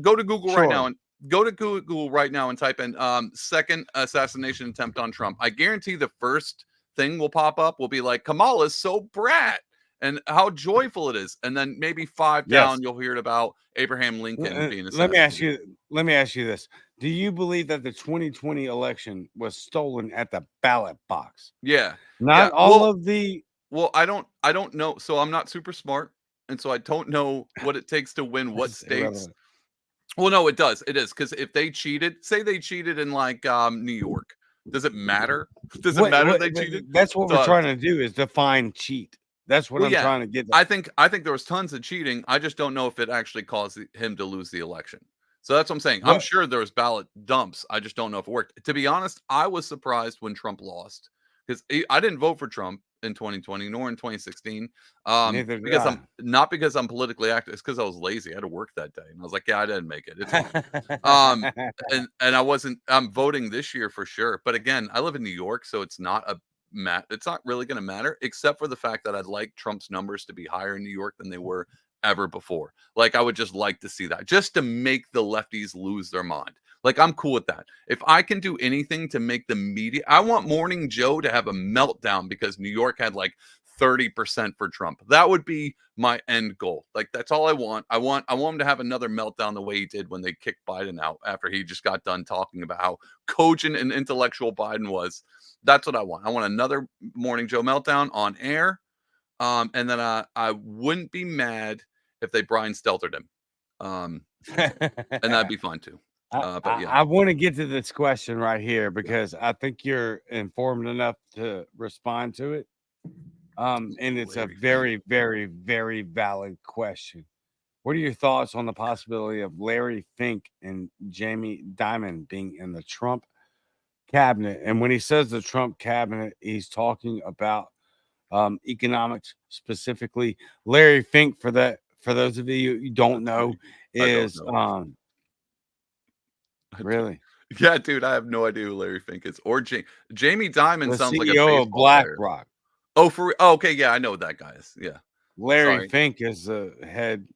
Speaker 2: go to Google right now and go to Google right now and type in second assassination attempt on Trump, I guarantee the first thing will pop up will be like, "Kamala's so brat." And how joyful it is, and then maybe 5 down, you'll hear it about Abraham Lincoln being assassinated.
Speaker 1: Let me ask you this: do you believe that the 2020 election was stolen at the ballot box?
Speaker 2: Yeah,
Speaker 1: Not all of the.
Speaker 2: Well, I don't know. So I'm not super smart, and so I don't know what it takes to win what states.
Speaker 1: Irrelevant.
Speaker 2: Well, no, it does. It is, because if they cheated, say they cheated in like New York, does it matter? Does it matter they cheated?
Speaker 1: That's what we're trying to do, is define cheat. That's what I'm trying to get at.
Speaker 2: I think there was tons of cheating. I just don't know if it actually caused him to lose the election. So that's what I'm saying. I'm sure there was ballot dumps. I just don't know if it worked. To be honest, I was surprised when Trump lost, because I didn't vote for Trump in 2020 nor in 2016. Because I'm politically active. It's because I was lazy. I had to work that day, and I was like, yeah, I didn't make it. It's fine. And I'm voting this year for sure. But again, I live in New York, so it's not really going to matter, except for the fact that I'd like Trump's numbers to be higher in New York than they were ever before. Like, I would just like to see that, just to make the lefties lose their mind. Like, I'm cool with that. If I can do anything to make the media, I want Morning Joe to have a meltdown because New York had like 30% for Trump. That would be my end goal. Like, that's all I want. I want him to have another meltdown the way he did when they kicked Biden out after he just got done talking about how cogent and intellectual Biden was. That's what I want. I want another Morning Joe meltdown on air. And then I wouldn't be mad if they Brian Steltered him. And that'd be fine too. But yeah,
Speaker 1: I want to get to this question right here because I think you're informed enough to respond to it. And it's a very, very, very valid question. What are your thoughts on the possibility of Larry Fink and Jamie Dimon being in the Trump cabinet? And when he says the Trump cabinet, he's talking about economics specifically. Larry Fink, for those of you who don't know,
Speaker 2: I don't
Speaker 1: is
Speaker 2: know. I don't-
Speaker 1: really
Speaker 2: Yeah, dude, I have no idea who Larry Fink is or Jamie Dimon
Speaker 1: the
Speaker 2: sounds like a
Speaker 1: CEO of
Speaker 2: baseball player.
Speaker 1: BlackRock.
Speaker 2: Oh, oh, okay, yeah, I know what that guy is. Yeah,
Speaker 1: Larry
Speaker 2: sorry.
Speaker 1: Fink is the head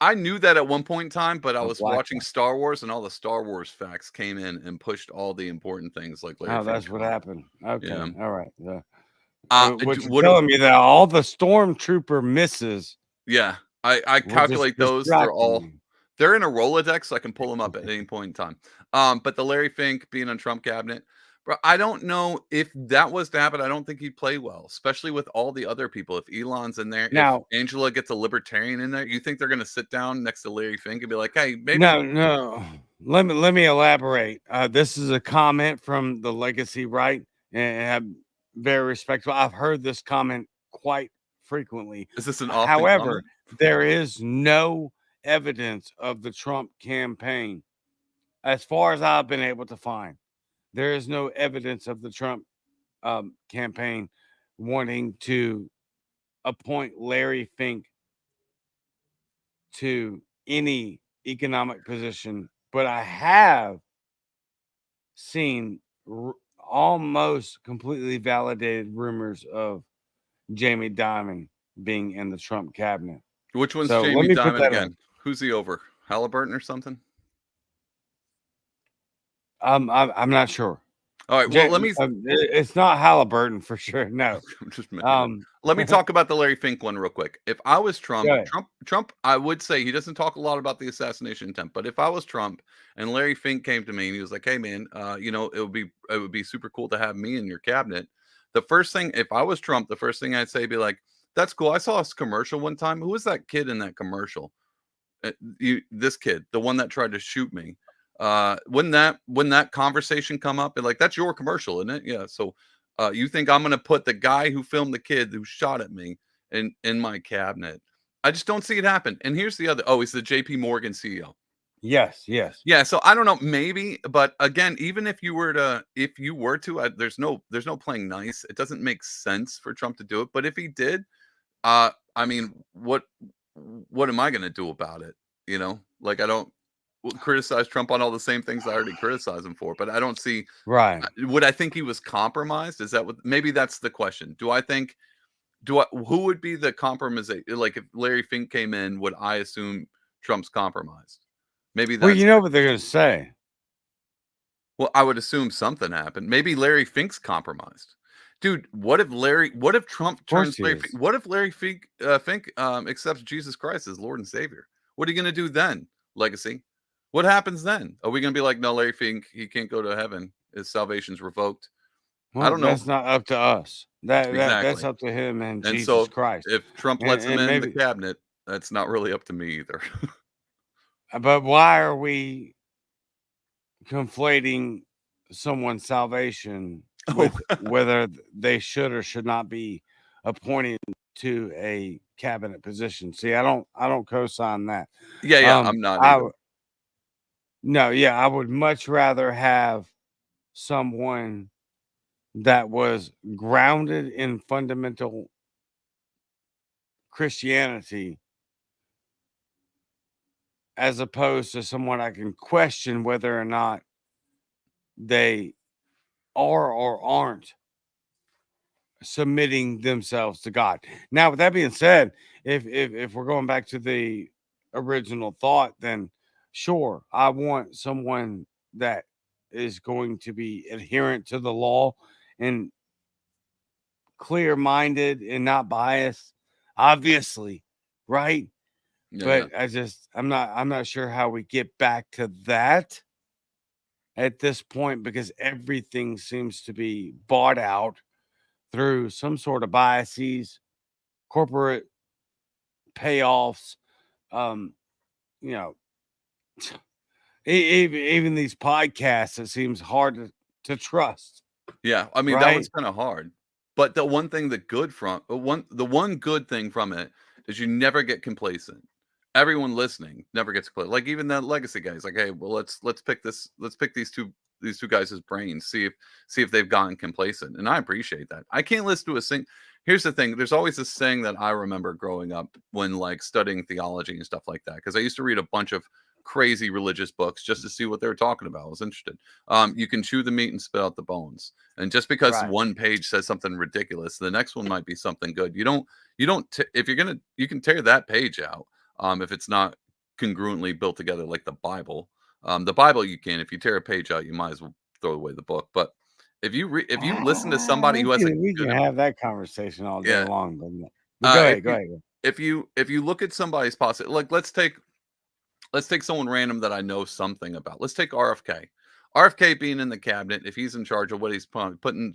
Speaker 2: I knew that at one point in time, but I
Speaker 1: of
Speaker 2: was watching
Speaker 1: BlackRock.
Speaker 2: Star Wars, and all the Star Wars facts came in and pushed all the important things like Larry
Speaker 1: Oh,
Speaker 2: Fink
Speaker 1: that's what
Speaker 2: out.
Speaker 1: happened.
Speaker 2: Yeah.
Speaker 1: Okay, all right. What you're
Speaker 2: What?
Speaker 1: telling me that all the stormtrooper misses
Speaker 2: Yeah, I
Speaker 1: were just
Speaker 2: calculate those.
Speaker 1: distracting you.
Speaker 2: They're in a Rolodex, so I can pull them up at any point in time. But the Larry Fink being on Trump cabinet, bro, I don't know if that was to happen. I don't think he'd play well, especially with all the other people. If Elon's in there, if
Speaker 1: Now,
Speaker 2: Angela gets a libertarian in there, you think they're going to sit down next to Larry Fink and be like, "Hey, maybe."
Speaker 1: no. Let me elaborate. This is a comment from the legacy right, and I'm very respectful. I've heard this comment quite frequently.
Speaker 2: Is this an often
Speaker 1: However,
Speaker 2: comment?
Speaker 1: there is no evidence of the Trump campaign, as far as I've been able to find. There is no evidence of the Trump campaign wanting to appoint Larry Fink to any economic position, but I have seen almost completely validated rumors of Jamie Dimon being in the Trump cabinet.
Speaker 2: Which one's
Speaker 1: So let
Speaker 2: Jamie
Speaker 1: me put
Speaker 2: Dimon
Speaker 1: that up.
Speaker 2: again? Who's he over? Halliburton or something?
Speaker 1: I'm not sure.
Speaker 2: All right. Well, let me.
Speaker 1: It's not Halliburton for sure. No.
Speaker 2: I'm just making it up.
Speaker 1: Um,
Speaker 2: Let me talk about the Larry Fink one real quick. If I was
Speaker 1: go ahead.
Speaker 2: Trump, I would say he doesn't talk a lot about the assassination attempt. But if I was Trump and Larry Fink came to me and he was like, "Hey, man, it would be super cool to have me in your cabinet." The first thing, if I was Trump, the first thing I'd say be like, "That's cool. I saw this commercial one time. Who was that kid in that commercial? This kid, the one that tried to shoot me. When that conversation come up, and like that's your commercial, isn't it? Yeah. So you think I'm gonna put the guy who filmed the kid who shot at me in my cabinet? I just don't see it happen. And here's the other. Oh, he's the JP Morgan CEO.
Speaker 1: Yes, yes.
Speaker 2: Yeah, so I don't know, maybe, but again, even if you were to, there's no playing nice. It doesn't make sense for Trump to do it. But if he did, I mean, what am I going to do about it? Like I don't criticize Trump on all the same things I already criticize him for, but I don't see.
Speaker 1: Right.
Speaker 2: Would I think he was compromised? Is that what? Maybe that's the question. Who would be the compromise? Like if Larry Fink came in, would I assume Trump's compromised? Maybe
Speaker 1: Well,
Speaker 2: that's
Speaker 1: you know what they're going to say.
Speaker 2: Well, I would assume something happened. Maybe Larry Fink's compromised. Dude, what if Trump
Speaker 1: Of course
Speaker 2: turns
Speaker 1: he
Speaker 2: Larry
Speaker 1: is.
Speaker 2: What if Larry Fink accepts Jesus Christ as Lord and Savior? What are you going to do then, Legacy? What happens then? Are we going to be like, no, Larry Fink, he can't go to heaven. His salvation's revoked. I
Speaker 1: Well,
Speaker 2: don't know.
Speaker 1: that's not up to us. That's
Speaker 2: Exactly.
Speaker 1: up to him and
Speaker 2: And so
Speaker 1: Jesus Christ.
Speaker 2: if Trump
Speaker 1: And,
Speaker 2: lets him
Speaker 1: and
Speaker 2: in the
Speaker 1: maybe,
Speaker 2: cabinet, that's not really up to me either.
Speaker 1: but why are we conflating someone's salvation
Speaker 2: Oh,
Speaker 1: with whether they should or should not be appointed to a cabinet position? See, I don't co-sign that.
Speaker 2: yeah, I'm not
Speaker 1: I
Speaker 2: either.
Speaker 1: no, yeah, I would much rather have someone that was grounded in fundamental Christianity as opposed to someone I can question whether or not they are or aren't submitting themselves to God. Now, with that being said, if we're going back to the original thought, then sure, I want someone that is going to be adherent to the law and clear-minded and not biased, obviously, right?
Speaker 2: Yeah, yeah.
Speaker 1: But I'm not sure how we get back to that at this point because everything seems to be bought out through some sort of biases, corporate payoffs, um, you know, even these podcasts, it seems hard to trust,
Speaker 2: Yeah, I mean, that
Speaker 1: right?
Speaker 2: one's kinda hard, but the one good thing from it is you never get complacent. everyone listening never gets clear. Like even the legacy guys, like, hey, well, let's pick these two guys' brains, see if they've gotten complacent. And I appreciate that. I can't listen to a sing. Here's the thing: there's always this saying that I remember growing up when like studying theology and stuff like that, because I used to read a bunch of crazy religious books just to see what they were talking about. I was interested. You can chew the meat and spit out the bones, and just because
Speaker 1: Right.
Speaker 2: one page says something ridiculous, the next one might be something good. If you're gonna, you can tear that page out if it's not congruently built together like the Bible. The Bible you can. If you tear a page out, you might as well throw away the book. But if you listen to somebody who has a
Speaker 1: We
Speaker 2: good
Speaker 1: can have that conversation all day
Speaker 2: yeah,
Speaker 1: long, but go
Speaker 2: if
Speaker 1: ahead, go
Speaker 2: you
Speaker 1: ahead.
Speaker 2: if you look at somebody's positive, like let's take someone random that I know something about. Let's take RFK. RFK being in the cabinet, if he's in charge of what he's putting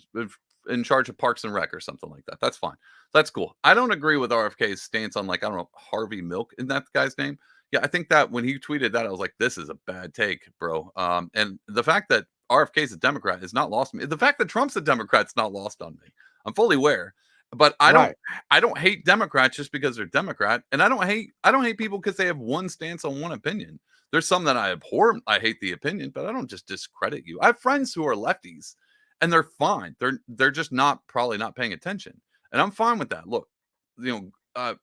Speaker 2: in charge of Parks and Rec or something like that, that's fine. That's cool. I don't agree with RFK's stance on like I don't know Harvey Milk. Isn't that the guy's name? Yeah, I think that when he tweeted that, I was like, this is a bad take, bro. And the fact that RFK is a Democrat is not lost on me. The fact that Trump's a Democrat's not lost on me. I'm fully aware, but
Speaker 1: Right.
Speaker 2: I don't hate Democrats just because they're Democrat, and I don't hate people because they have one stance on one opinion. There's some that I abhor. I hate the opinion, but I don't just discredit you. I have friends who are lefties, and they're fine. They're just not probably not paying attention, and I'm fine with that. Look, you know,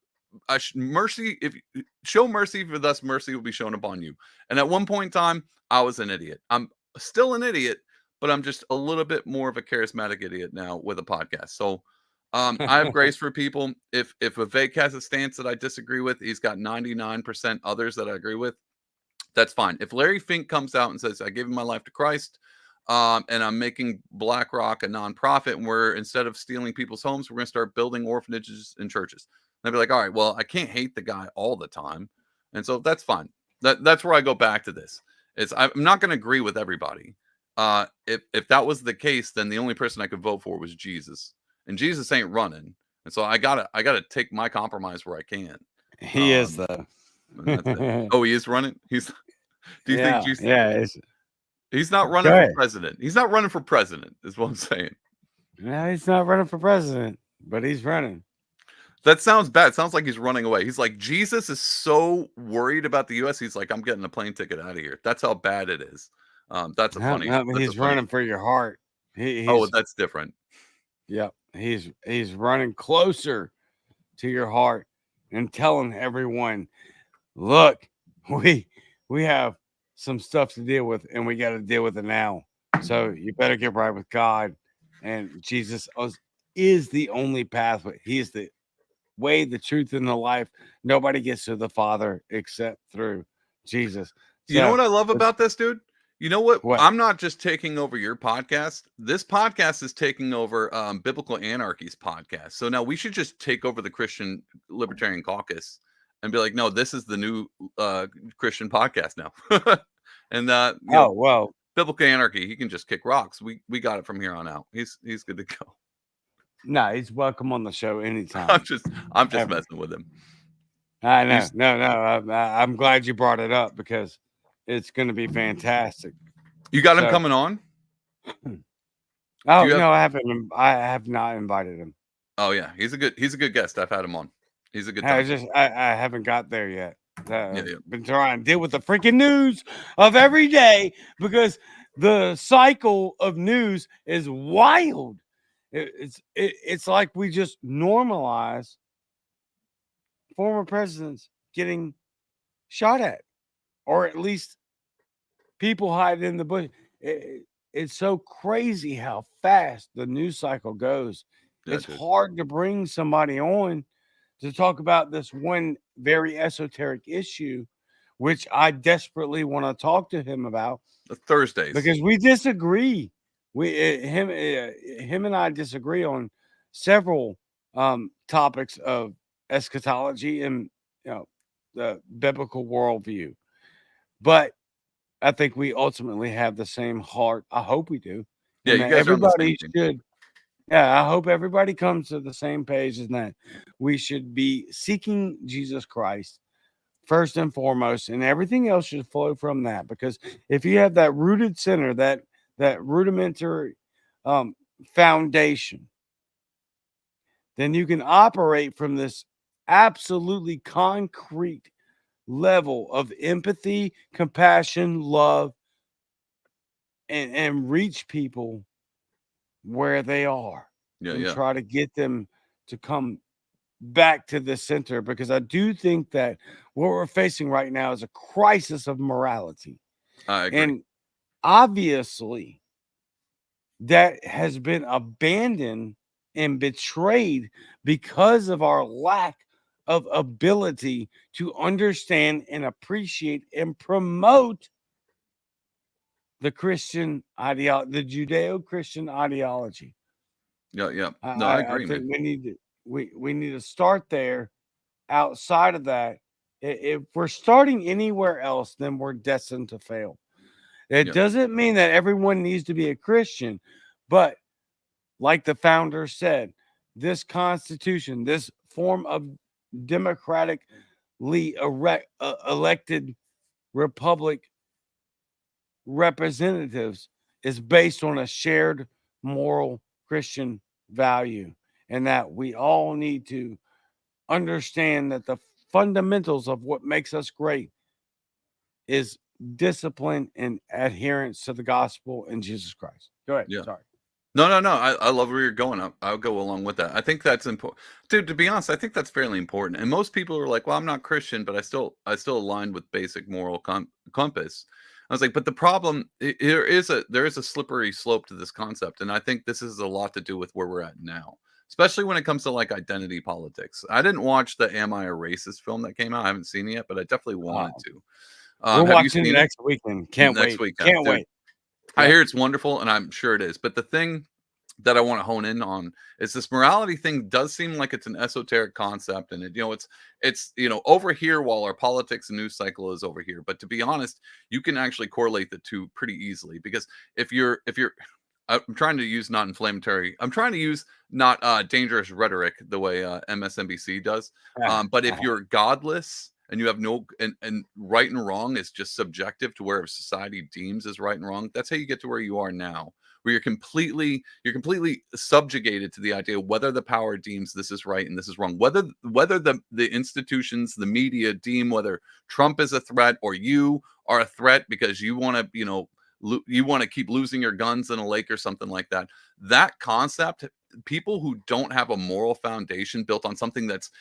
Speaker 2: mercy if show mercy for thus mercy will be shown upon you. And at one point in time, I was an idiot. I'm still an idiot, but I'm just a little bit more of a charismatic idiot now with a podcast. So I have grace for people. If Vivek has a stance that I disagree with, he's got 99% others that I agree with. That's fine. If Larry Fink comes out and says, I gave my life to Christ, and I'm making BlackRock a nonprofit, and we're instead of stealing people's homes, we're going to start building orphanages and churches. And I'd be like, all right, well, I can't hate the guy all the time. And so that's fine. That's where I go back to this. I'm not going to agree with everybody. If that was the case, then the only person I could vote for was Jesus. And Jesus ain't running. And so I gotta take my compromise where I can.
Speaker 1: He is though.
Speaker 2: And that's it. Oh, he is running? He's do you think
Speaker 1: Yeah,
Speaker 2: Jesus
Speaker 1: yeah. It's,
Speaker 2: he's not
Speaker 1: go
Speaker 2: running for
Speaker 1: ahead.
Speaker 2: president. He's not running for president, is what I'm saying.
Speaker 1: No, he's not running for president, but he's running.
Speaker 2: That sounds bad. It sounds like he's running away. He's like, Jesus is so worried about the US. He's like, I'm getting a plane ticket out of here. That's how bad it is. That's a
Speaker 1: No,
Speaker 2: funny,
Speaker 1: no,
Speaker 2: that's a
Speaker 1: he's
Speaker 2: funny.
Speaker 1: running for your heart.
Speaker 2: Oh,
Speaker 1: He's
Speaker 2: that's different.
Speaker 1: yep. He's running closer to your heart and telling everyone, look, we we have some stuff to deal with, and we got to deal with it now. So you better get right with God, and Jesus is the only pathway. He is the way, the truth, and the life. Nobody gets to the Father except through Jesus.
Speaker 2: You know
Speaker 1: So
Speaker 2: what I love about this, dude? You know what?
Speaker 1: what?
Speaker 2: I'm not just taking over your podcast. This podcast is taking over Biblical Anarchy's podcast. So now we should just take over the Christian Libertarian Caucus and be like, no, this is the new Christian podcast now. And you know,
Speaker 1: Oh well,
Speaker 2: Biblical Anarchy, he can just kick rocks. We got it from here on out. He's good to go.
Speaker 1: no, he's welcome on the show anytime.
Speaker 2: I'm just
Speaker 1: Ever.
Speaker 2: messing with him.
Speaker 1: I know,
Speaker 2: He's-
Speaker 1: no. I'm glad you brought it up because it's going to be fantastic.
Speaker 2: You got him
Speaker 1: So-
Speaker 2: coming on?
Speaker 1: Oh
Speaker 2: you have-
Speaker 1: no, I haven't. I have not invited him.
Speaker 2: Oh yeah, he's a good guest. I've had him on. He's a good
Speaker 1: I
Speaker 2: time.
Speaker 1: I haven't got there yet.
Speaker 2: Yeah.
Speaker 1: Been trying to deal with the freaking news of every day because cycle of news is wild. It's like we just normalize former presidents getting shot at, or at least people hiding in the bush. It's so crazy how fast the news cycle goes.
Speaker 2: Yeah,
Speaker 1: It's
Speaker 2: dude.
Speaker 1: hard to bring somebody on to talk about this one very esoteric issue, which I desperately want to talk to him about
Speaker 2: Thursdays.
Speaker 1: because we disagree. Him and I disagree on several topics of eschatology and the biblical worldview, but I think we ultimately have the same heart. I hope we do.
Speaker 2: Yeah,
Speaker 1: And
Speaker 2: you
Speaker 1: that
Speaker 2: guys are on the same
Speaker 1: everybody
Speaker 2: team.
Speaker 1: should. Yeah, I hope everybody comes to the same page as that. We should be seeking Jesus Christ first and foremost, and everything else should flow from that. Because if you have that rooted center, that rudimentary foundation, then you can operate from this absolutely concrete level of empathy, compassion, love, and reach people where they are
Speaker 2: Yeah,
Speaker 1: and
Speaker 2: yeah.
Speaker 1: try to get them to come back to the center, because I do think that what we're facing right now is a crisis of morality.
Speaker 2: I agree.
Speaker 1: And obviously, that has been abandoned and betrayed because of our lack of ability to understand and appreciate and promote the Christian ideology, the Judeo-Christian ideology.
Speaker 2: Yeah, yeah.
Speaker 1: I,
Speaker 2: No, I
Speaker 1: I
Speaker 2: agree,
Speaker 1: think
Speaker 2: man.
Speaker 1: we need to start there. Outside of that, if we're starting anywhere else, then we're destined to fail. It
Speaker 2: Yeah.
Speaker 1: doesn't mean that everyone needs to be a Christian, but like the founder said, this Constitution, this form of democratically elected republic representatives is based on a shared moral Christian value, and that we all need to understand that the fundamentals of what makes us great is discipline and adherence to the gospel and Jesus Christ. Go ahead.
Speaker 2: Yeah.
Speaker 1: Sorry.
Speaker 2: No, no, no. I love where you're going. I'll go along with that. I think that's important, dude. To be honest, I think that's fairly important. And most people are like, "Well, I'm not Christian, but I still align with basic moral compass." I was like, "But the problem there is a slippery slope to this concept, and I think this has a lot to do with where we're at now, especially when it comes to like identity politics." I didn't watch the "Am I a Racist" film that came out. I haven't seen it yet, but I definitely wanted
Speaker 1: Wow.
Speaker 2: to.
Speaker 1: We're
Speaker 2: Have you
Speaker 1: watching it
Speaker 2: seen it?
Speaker 1: next weekend. Can't
Speaker 2: Next
Speaker 1: wait.
Speaker 2: weekend,
Speaker 1: Can't
Speaker 2: dude.
Speaker 1: wait.
Speaker 2: I
Speaker 1: Yep.
Speaker 2: hear it's wonderful, and I'm sure it is. But the thing that I want to hone in on is this morality thing does seem like it's an esoteric concept, and it's over here while our politics and news cycle is over here. But to be honest, you can actually correlate the two pretty easily, because if you're I'm trying to use not inflammatory. I'm trying to use not dangerous rhetoric the way MSNBC does. But if you're godless and you have no and right and wrong is just subjective to where society deems as right and wrong, that's how you get to where you are now, where you're completely subjugated to the idea of whether the power deems this is right and this is wrong, whether the institutions, the media deem whether Trump is a threat or you are a threat because you want to you want to keep losing your guns in a lake or something like that. That concept, people who don't have a moral foundation built on something that's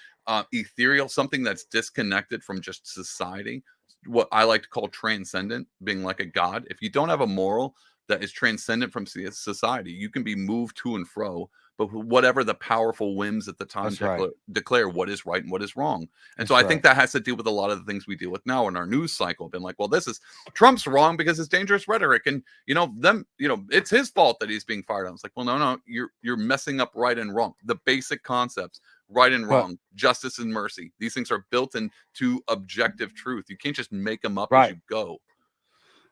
Speaker 2: ethereal, something that's disconnected from just society, what I like to call transcendent, being like a god. If you don't have a moral that is transcendent from society, you can be moved to and fro, but whatever the powerful whims at the time
Speaker 1: That's right.
Speaker 2: declare what is right and what is wrong. And so
Speaker 1: That's
Speaker 2: I think
Speaker 1: right.
Speaker 2: that has to do with a lot of the things we deal with now in our news cycle. Been like, well, this is Trump's wrong because it's dangerous rhetoric, and it's his fault that he's being fired on. It's like, well, no, you're messing up right and wrong, the basic concepts. Right and
Speaker 1: But
Speaker 2: wrong, justice and mercy. These things are built into objective truth. You can't just make them up as
Speaker 1: right.
Speaker 2: you go.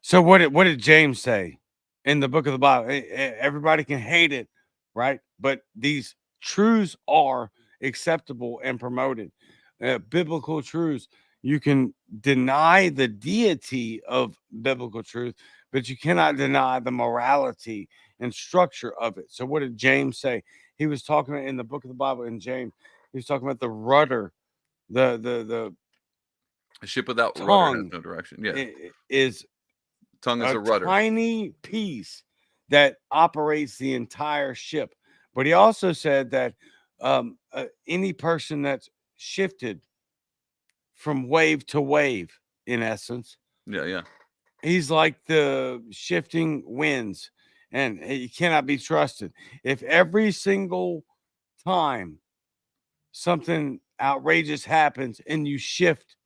Speaker 1: So what did James say in the book of the Bible? Everybody can hate it, right? But these truths are acceptable and promoted. Biblical truths. You can deny the deity of biblical truth, but you cannot deny the morality and structure of it. So what did James say? He was talking in the book of the Bible in James. He was talking about the rudder, the
Speaker 2: A ship without rudder has
Speaker 1: tongue
Speaker 2: no direction. Yeah,
Speaker 1: is
Speaker 2: tongue is
Speaker 1: a
Speaker 2: a rudder.
Speaker 1: tiny piece that operates the entire ship. But he also said that any person that's shifted from wave to wave, in essence,
Speaker 2: Yeah, yeah,
Speaker 1: he's like the shifting winds, and he cannot be trusted. If every single time something outrageous happens and you shift,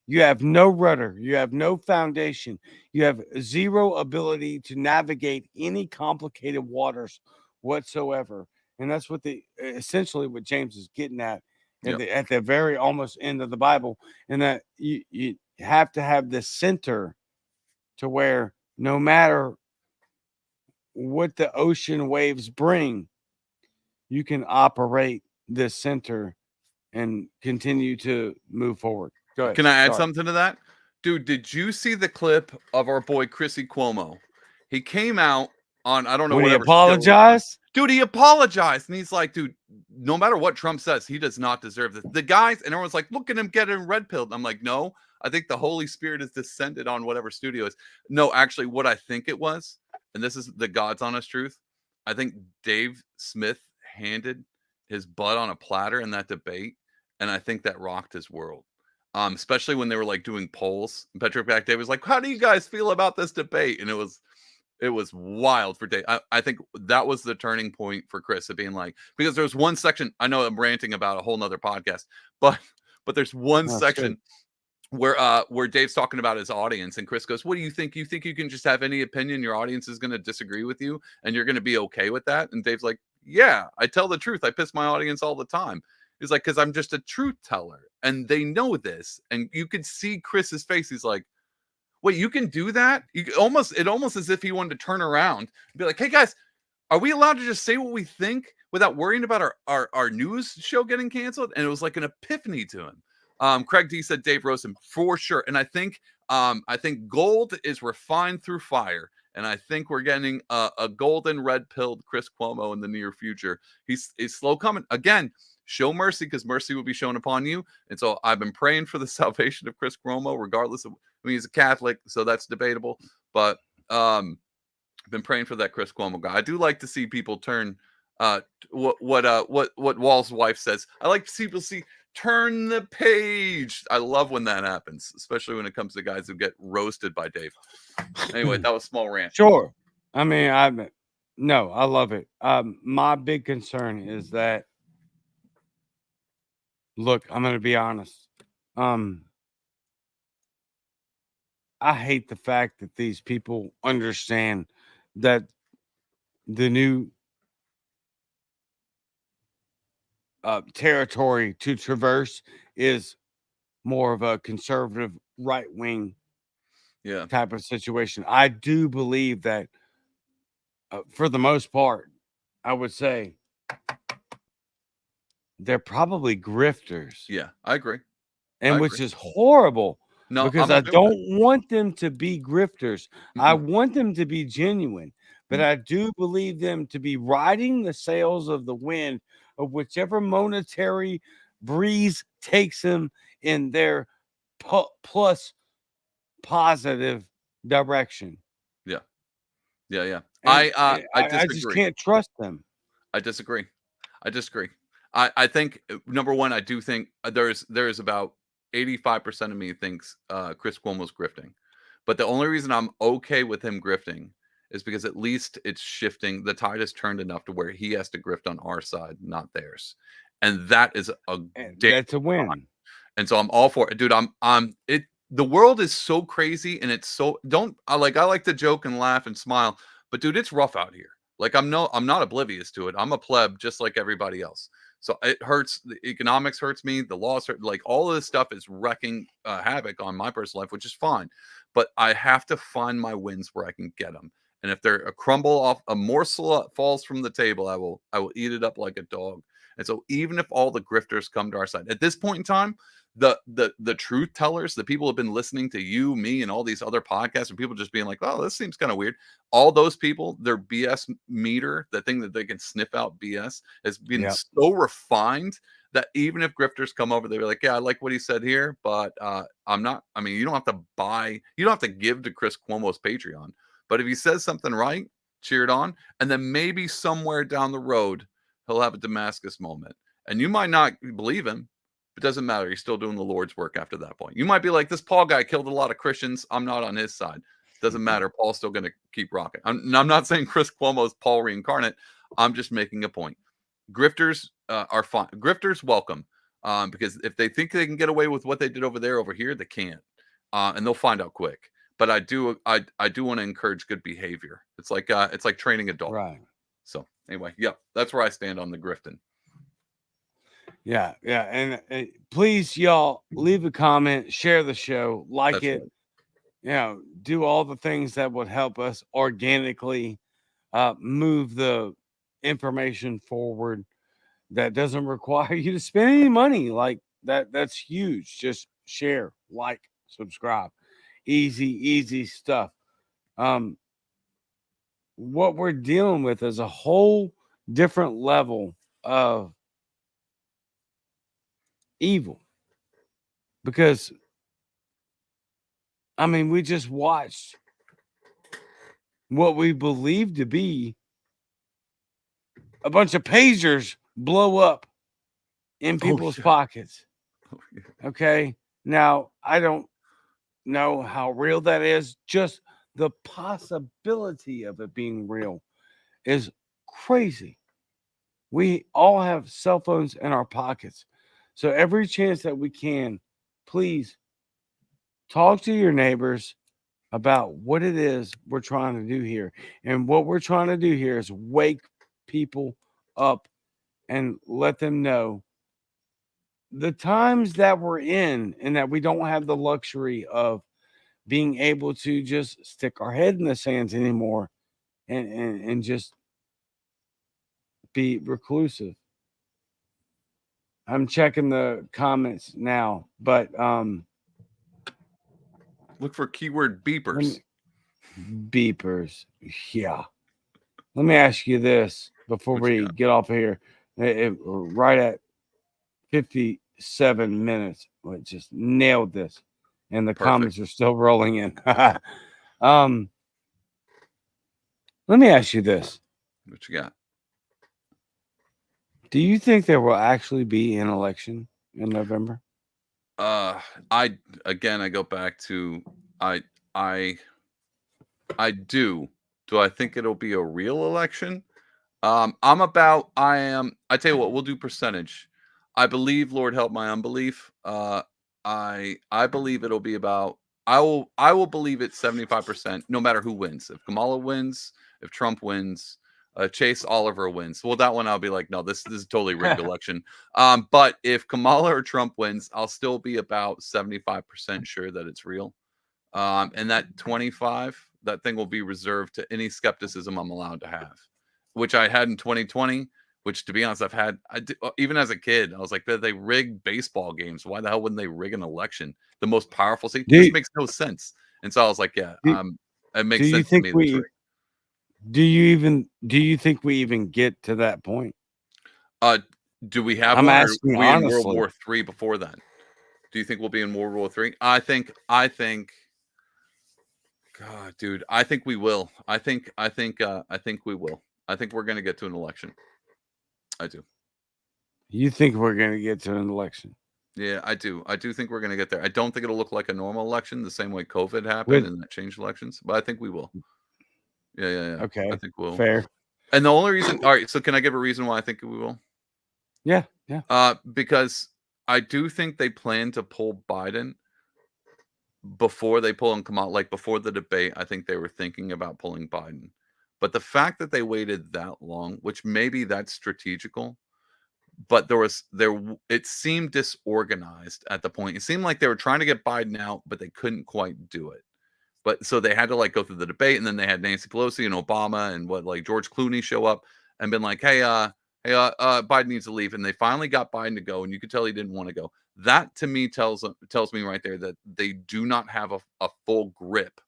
Speaker 1: you have no rudder, you have no foundation, you have zero ability to navigate any complicated waters whatsoever. And that's what essentially what James is getting
Speaker 2: yeah.
Speaker 1: at the very almost end of the Bible, and that you have to have the center to where no matter what the ocean waves bring, you can operate this center and continue to move forward. Go ahead.
Speaker 2: Can I add
Speaker 1: Sorry.
Speaker 2: something to that? Dude, did you see the clip of our boy Chrissy Cuomo? He came out on, I don't know
Speaker 1: When he
Speaker 2: whatever show he was on.
Speaker 1: apologized?
Speaker 2: Dude, he apologized, and he's like, dude, no matter what Trump says, he does not deserve this. The guys, and everyone's like, look at him getting red pilled. I'm like, no, I think the Holy Spirit has descended on whatever studio is. No, actually, what I think it was, and this is the God's honest truth, I think Dave Smith handed his butt on a platter in that debate, and I think that rocked his world. Especially when they were like doing polls. Petropac Dave was like, how do you guys feel about this debate? And it was wild for Dave. I think that was the turning point for Chris of being like, because there's one section, I know I'm ranting about a whole nother podcast, but there's one section where Dave's talking about his audience, and Chris goes, what do you think? You think you can just have any opinion? Your audience is going to disagree with you and you're going to be okay with that? And Dave's like, yeah, I tell the truth. I piss my audience all the time. He's like, because I'm just a truth teller and they know this. And you could see Chris's face. He's like, wait, you can do that? It almost as if he wanted to turn around and be like, hey guys, are we allowed to just say what we think without worrying about our news show getting canceled? And it was like an epiphany to him. Craig D said Dave roast him for sure. And I think gold is refined through fire. And I think we're getting a golden red pilled Chris Cuomo in the near future. He's slow coming. Again, show mercy because mercy will be shown upon you. And so I've been praying for the salvation of Chris Cuomo, regardless of, I mean, he's a Catholic, so that's debatable. But I've been praying for that Chris Cuomo guy. I do like to see people turn what Wall's wife says. I like to see people turn the page. I love when that happens, especially when it comes to guys who get roasted by Dave. Anyway, that was small rant.
Speaker 1: Sure. I mean, I love it. My big concern is that, look, I'm going to be honest. I hate the fact that these people understand that the new territory to traverse is more of a conservative right wing type of situation. I do believe that for the most part, I would say they're probably grifters.
Speaker 2: Yeah, I agree.
Speaker 1: And which is horrible.
Speaker 2: No,
Speaker 1: because I don't want them to be grifters. I want them to be genuine, but I do believe them to be riding the sails of the wind of whichever monetary breeze takes them in their plus positive direction.
Speaker 2: Yeah.
Speaker 1: And
Speaker 2: I disagree.
Speaker 1: I just can't trust them.
Speaker 2: I disagree. I think number one, I do think there is about 85% of me thinks Chris Cuomo's grifting, but the only reason I'm okay with him grifting is because at least it's shifting. The tide has turned enough to where he has to grift on our side, not theirs, and that is
Speaker 1: that's a win.
Speaker 2: And so I'm all for it, dude. The world is so crazy, and it's so I like to joke and laugh and smile, but dude, it's rough out here. Like I'm not oblivious to it. I'm a pleb just like everybody else. So it hurts. The economics hurts me. The laws hurt. Like all of this stuff is wrecking havoc on my personal life, which is fine. But I have to find my wins where I can get them. And if they're a crumble off, a morsel falls from the table, I will eat it up like a dog. And so even if all the grifters come to our side at this point in time, the truth tellers, the people who have been listening to you, me, and all these other podcasts, and people just being like, oh, this seems kind of weird. All those people, their BS meter, the thing that they can sniff out BS, has been so refined that even if grifters come over, they're like, yeah, I like what he said here, but I'm not. I mean, you don't have to give to Chris Cuomo's Patreon, but if he says something right, cheer it on, and then maybe somewhere down the road he'll have a Damascus moment, and you might not believe him. It doesn't matter. He's still doing the Lord's work after that point. You might be like, this Paul guy killed a lot of Christians. I'm not on his side. Doesn't matter. Paul's still going to keep rocking. I'm not saying Chris Cuomo is Paul reincarnate. I'm just making a point. Grifters are fine. Grifters welcome because if they think they can get away with what they did over here, they can't, and they'll find out quick. But I do want to encourage good behavior. It's like training a dog.
Speaker 1: Right.
Speaker 2: So anyway, yeah, that's where I stand on the grifting.
Speaker 1: Yeah. And please, y'all, leave a comment, share the show, like it. Right. Do all the things that would help us organically move the information forward. That doesn't require you to spend any money. Like that's huge. Just share, like, subscribe. Easy stuff. What we're dealing with is a whole different level of evil. Because, I mean, we just watched what we believe to be a bunch of pagers blow up in people's
Speaker 2: yeah.
Speaker 1: pockets.
Speaker 2: Oh, yeah.
Speaker 1: Okay. Now, I don't know how real that is. Just the possibility of it being real is crazy. We all have cell phones in our pockets. So every chance that we can, please talk to your neighbors about what it is we're trying to do here. And what we're trying to do here is wake people up and let them know the times that we're in and that we don't have the luxury of being able to just stick our head in the sands anymore and just be reclusive. I'm checking the comments now, but
Speaker 2: Look for keyword beepers.
Speaker 1: beepers. Yeah. Let me ask you this before
Speaker 2: What you
Speaker 1: we
Speaker 2: got?
Speaker 1: get off of here. Right at 57 minutes, we just nailed this, and the
Speaker 2: Perfect.
Speaker 1: comments are still rolling in. Let me ask you this:
Speaker 2: What you got?
Speaker 1: do you think there will actually be an election in November?
Speaker 2: I go back to I do. Do I think it'll be a real election? I tell you what, we'll do percentage. I believe, Lord help my unbelief. I believe it'll be about I will believe it 75% no matter who wins. If Kamala wins, if Trump wins, Chase Oliver wins. Well, that one I'll be like, no, this is a totally rigged election. But if Kamala or Trump wins, I'll still be about 75% sure that it's real. And that 25, that thing will be reserved to any skepticism I'm allowed to have, which I had in 2020, which to be honest, even as a kid, I was like, they rigged baseball games. Why the hell wouldn't they rig an election? The most powerful seat?
Speaker 1: Do
Speaker 2: This makes no sense. And so I was like, yeah,
Speaker 1: do,
Speaker 2: it
Speaker 1: do
Speaker 2: makes
Speaker 1: you
Speaker 2: sense to
Speaker 1: think
Speaker 2: me that it's
Speaker 1: we
Speaker 2: rigged.
Speaker 1: do you think we even get to that point?
Speaker 2: Do we have
Speaker 1: I'm
Speaker 2: one, or
Speaker 1: asking
Speaker 2: are we in World
Speaker 1: honestly.
Speaker 2: War III before then? Do you think we'll be in World War III? I think God, dude, I think we will. I think we will. I think we're gonna get to an election. I do.
Speaker 1: You think we're going to get to an election
Speaker 2: Yeah, I do. I do think we're gonna get there. I don't think it'll look like a normal election the same way COVID happened
Speaker 1: with
Speaker 2: and that changed elections, but I think we will. Yeah, yeah, yeah. I
Speaker 1: okay,
Speaker 2: think we'll.
Speaker 1: fair.
Speaker 2: And the only reason, all right, so can I give a reason why I think we will?
Speaker 1: Yeah, yeah.
Speaker 2: Because I do think they plan to pull Biden before they pull him Kamala, like before the debate. I think they were thinking about pulling Biden. But the fact that they waited that long, which maybe that's strategical, but it seemed disorganized at the point. It seemed like they were trying to get Biden out, but they couldn't quite do it. But so they had to like go through the debate, and then they had Nancy Pelosi and Obama and like George Clooney show up and been like, Biden needs to leave. And they finally got Biden to go, and you could tell he didn't want to go. That to me tells me right there that they do not have a full grip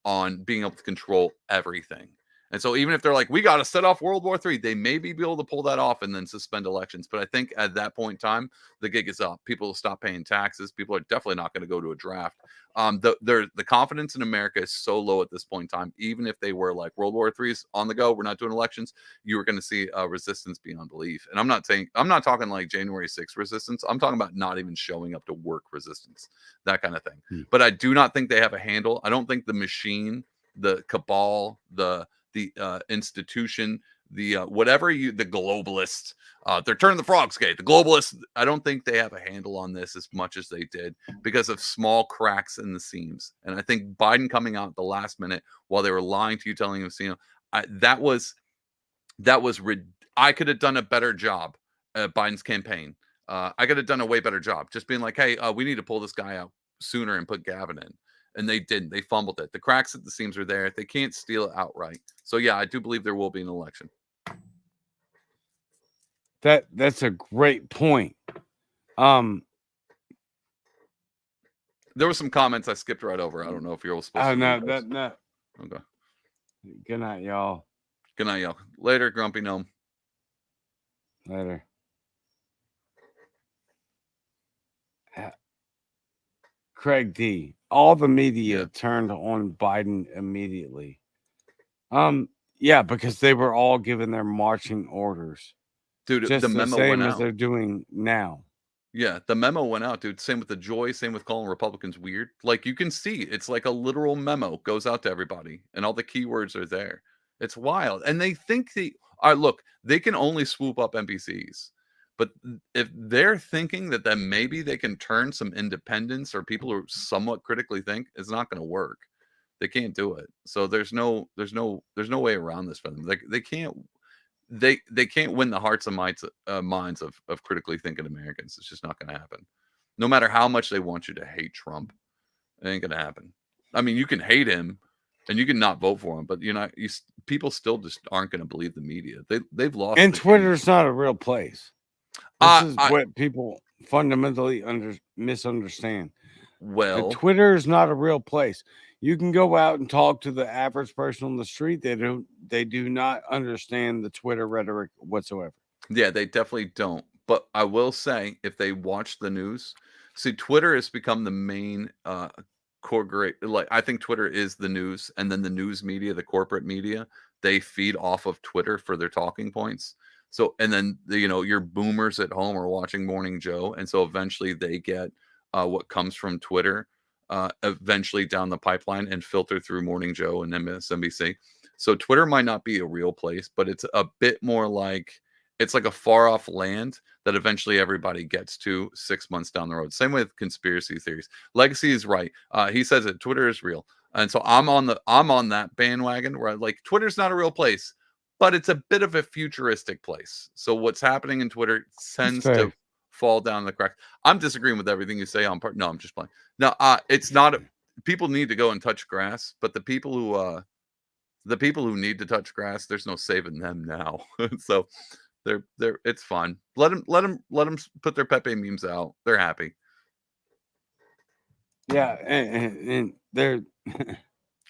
Speaker 2: on being able to control everything. And so even if they're like, we got to set off World War III, they may be able to pull that off and then suspend elections. But I think at that point in time, the gig is up. People will stop paying taxes. People are definitely not going to go to a draft. The confidence in America is so low at this point in time. Even if they were like World War III is on the go, we're not doing elections, you were going to see resistance beyond belief. And I'm not talking like January 6th resistance. I'm talking about not even showing up to work resistance, that kind of thing. But I do not think they have a handle. I don't think the machine, the cabal, the institution, the globalists, they're turning the frogs gate. The globalists, I don't think they have a handle on this as much as they did because of small cracks in the seams. And I think Biden coming out at the last minute while they were lying to you, telling him, I could have done a better job at Biden's campaign. I could have done a way better job just being like, hey, we need to pull this guy out sooner and put Gavin in. And they didn't. They fumbled it. The cracks at the seams are there. They can't steal it outright. So yeah, I do believe there will be an election.
Speaker 1: That's a great point.
Speaker 2: There were some comments I skipped right over. I don't know if you're supposed to.
Speaker 1: No, no.
Speaker 2: Okay.
Speaker 1: Good night, y'all.
Speaker 2: Good night, y'all. Later, Grumpy Gnome.
Speaker 1: Later. Craig D. All the media
Speaker 2: Yeah.
Speaker 1: turned on Biden immediately. Yeah, because they were all given their marching orders,
Speaker 2: Dude, the
Speaker 1: just the
Speaker 2: memo went
Speaker 1: same as
Speaker 2: out.
Speaker 1: they're doing now.
Speaker 2: Yeah, the memo went out, dude. Same with the Joy, same with calling Republicans weird. Like you can see, it's like a literal memo goes out to everybody, and all the keywords are there. It's wild, and they think look. They can only swoop up NPCs, but if they're thinking that maybe they can turn some independents or people who somewhat critically think, it's not going to work. They can't do it. So there's no way around this for them. They can't they can't win the hearts and minds of critically thinking Americans. It's just not going to happen. No matter how much they want you to hate Trump, it ain't going to happen. I mean, you can hate him and you can not vote for him, but people still just aren't going to believe the media. They've lost.
Speaker 1: And
Speaker 2: the key.
Speaker 1: Twitter's not a real place. This is
Speaker 2: I
Speaker 1: what people fundamentally misunderstand.
Speaker 2: well,
Speaker 1: Twitter is not a real place. You can go out and talk to the average person on the street. They do not understand the Twitter rhetoric whatsoever.
Speaker 2: yeah, they definitely don't. But I will say, if they watch the news, see, Twitter has become the main like I think Twitter is the news, and then the news media, the corporate media, they feed off of Twitter for their talking points. So, and then your boomers at home are watching Morning Joe, and so eventually they get what comes from Twitter, eventually down the pipeline and filter through Morning Joe and MSNBC. So Twitter might not be a real place, but it's a bit more like it's like a far off land that eventually everybody gets to 6 months down the road. Same with conspiracy theories. Legacy is right. He says that Twitter is real. And so I'm on that bandwagon where like Twitter's not a real place, but it's a bit of a futuristic place. So what's happening in Twitter tends to fall down the cracks. I'm disagreeing with everything you say on part. No, I'm just playing. No, it's not. People need to go and touch grass, but the people who need to touch grass, there's no saving them now. So they're it's fun. Let them put their Pepe memes out. They're happy.
Speaker 1: Yeah, and they're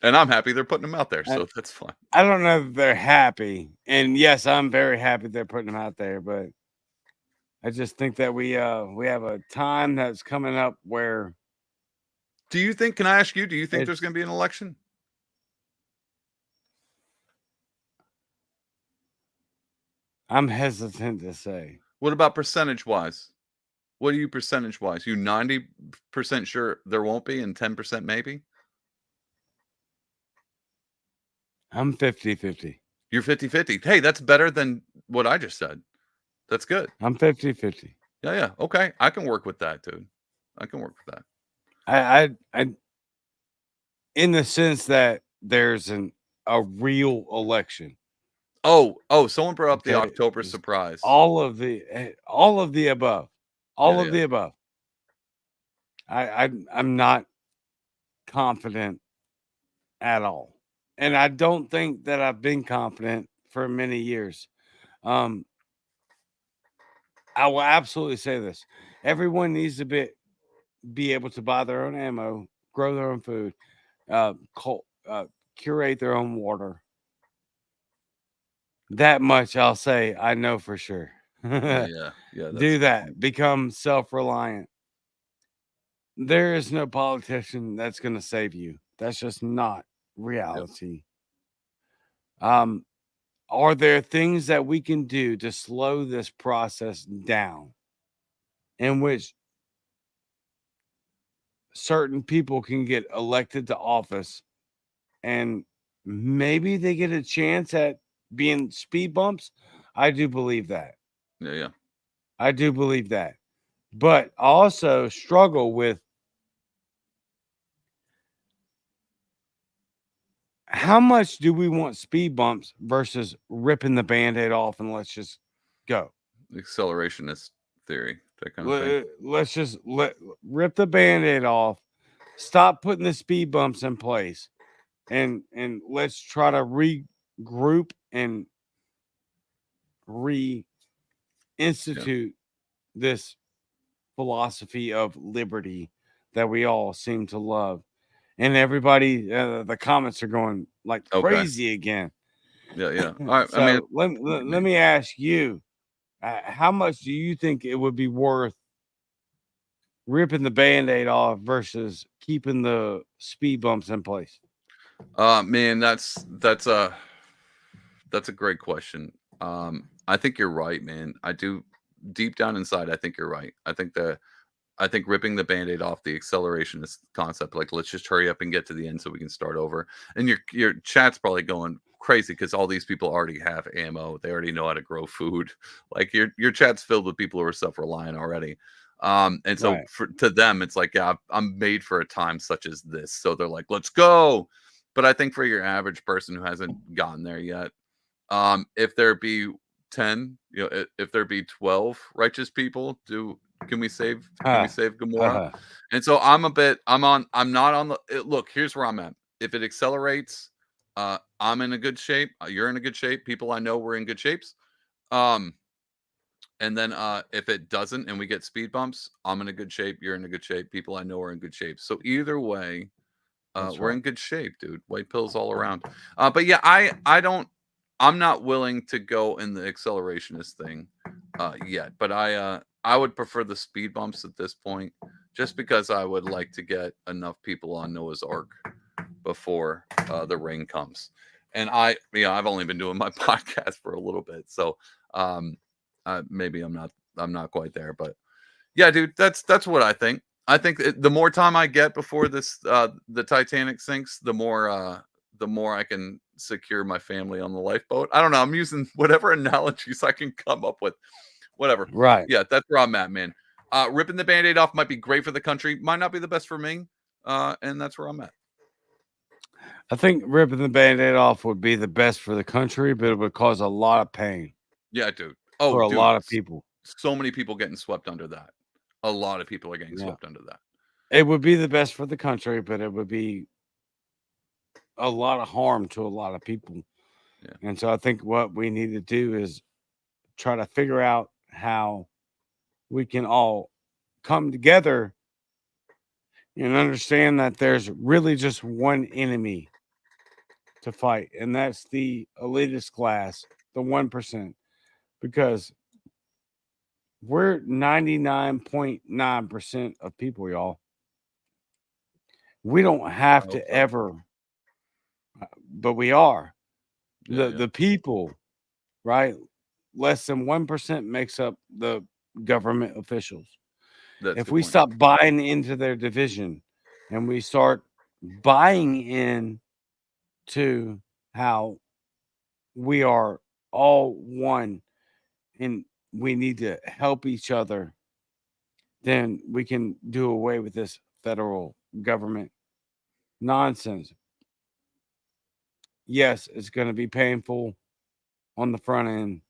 Speaker 2: and I'm happy they're putting them out there, so that's fine.
Speaker 1: I don't know if they're happy, and yes, I'm very happy they're putting them out there, but I just think that we have a time that's coming up where.
Speaker 2: Do you think? Can I ask you? Do you think there's going to be an election?
Speaker 1: I'm hesitant to say.
Speaker 2: What about percentage wise? What are you percentage wise? You 90% sure there won't be, and 10% maybe?
Speaker 1: I'm 50-50.
Speaker 2: You're 50-50. Hey, that's better than what I just said. That's good.
Speaker 1: I'm 50-50.
Speaker 2: Yeah. Okay. I can work with that, dude. I can work with that.
Speaker 1: I in the sense that there's a real election.
Speaker 2: Oh, someone brought up the October surprise.
Speaker 1: All of the above. All of the above. I'm not confident at all. And I don't think that I've been confident for many years. I will absolutely say this. Everyone needs to be able to buy their own ammo, grow their own food, curate their own water. That much I'll say I know for sure.
Speaker 2: Yeah.
Speaker 1: Do that. Become self-reliant. There is no politician that's going to save you. That's just not reality. Yep. Are there things that we can do to slow this process down in which certain people can get elected to office and maybe they get a chance at being speed bumps? I do believe that.
Speaker 2: Yeah.
Speaker 1: I do believe that. But I also struggle with how much do we want speed bumps versus ripping the Band-Aid off and let's just go.
Speaker 2: Accelerationist theory, that kind of thing.
Speaker 1: Let's just rip the Band-Aid off, stop putting the speed bumps in place, and let's try to regroup and reinstitute this philosophy of liberty that we all seem to love. And everybody, the comments are going like crazy again.
Speaker 2: Yeah. All right.
Speaker 1: So let me ask you, How much do you think it would be worth ripping the Band-Aid off versus keeping the speed bumps in place?
Speaker 2: Man, that's a great question. I think you're right, man. I do deep down inside, I think you're right. I think ripping the Band-Aid off the acceleration is concept. Like, let's just hurry up and get to the end so we can start over. And your chat's probably going crazy because all these people already have ammo. They already know how to grow food. Like your chat's filled with people who are self-reliant already. And so
Speaker 1: Right.
Speaker 2: to them, it's like, yeah, I'm made for a time such as this. So they're like, let's go. But I think for your average person who hasn't gotten there yet, if there be 10, if there be 12 righteous people, can we save
Speaker 1: Huh.
Speaker 2: Gamora? And so I'm not on look, here's where I'm at. If it accelerates, I'm in a good shape. You're in a good shape. People I know we're in good shapes. Um, and then if it doesn't and we get speed bumps, I'm in a good shape. You're in a good shape. People I know are in good shape. So either way,
Speaker 1: That's
Speaker 2: we're
Speaker 1: right.
Speaker 2: in good shape, dude. White pills all around. But yeah, I'm not willing to go in the accelerationist thing yet. But I would prefer the speed bumps at this point, just because I would like to get enough people on Noah's Ark before the rain comes. And I've only been doing my podcast for a little bit, so maybe I'm not quite there, but yeah, dude, that's what I think. I think the more time I get before the Titanic sinks, the more I can secure my family on the lifeboat. I don't know. I'm using whatever analogies I can come up with. Whatever.
Speaker 1: Right.
Speaker 2: Yeah, that's where I'm at, man. Ripping the Band-Aid off might be great for the country, might not be the best for me. And that's where I'm at.
Speaker 1: I think ripping the Band-Aid off would be the best for the country, but it would cause a lot of pain
Speaker 2: Yeah, dude. Oh,
Speaker 1: for a
Speaker 2: dude.
Speaker 1: lot of people.
Speaker 2: So many people getting swept under that. A lot of people are getting
Speaker 1: Yeah.
Speaker 2: swept under that.
Speaker 1: It would be the best for the country, but it would be a lot of harm to a lot of people.
Speaker 2: Yeah.
Speaker 1: And so I think what we need to do is try to figure out how we can all come together and understand that there's really just one enemy to fight, and that's the elitist class, the 1%, because we're 99.9% of people, y'all. We don't have
Speaker 2: I hope
Speaker 1: to
Speaker 2: so.
Speaker 1: ever, but we are.
Speaker 2: Yeah,
Speaker 1: The people, right? Less than 1% makes up the government officials.
Speaker 2: that's a
Speaker 1: If
Speaker 2: good
Speaker 1: we
Speaker 2: point.
Speaker 1: stop buying into their division and we start buying in to how we are all one and we need to help each other, then we can do away with this federal government nonsense. Yes, it's going to be painful on the front end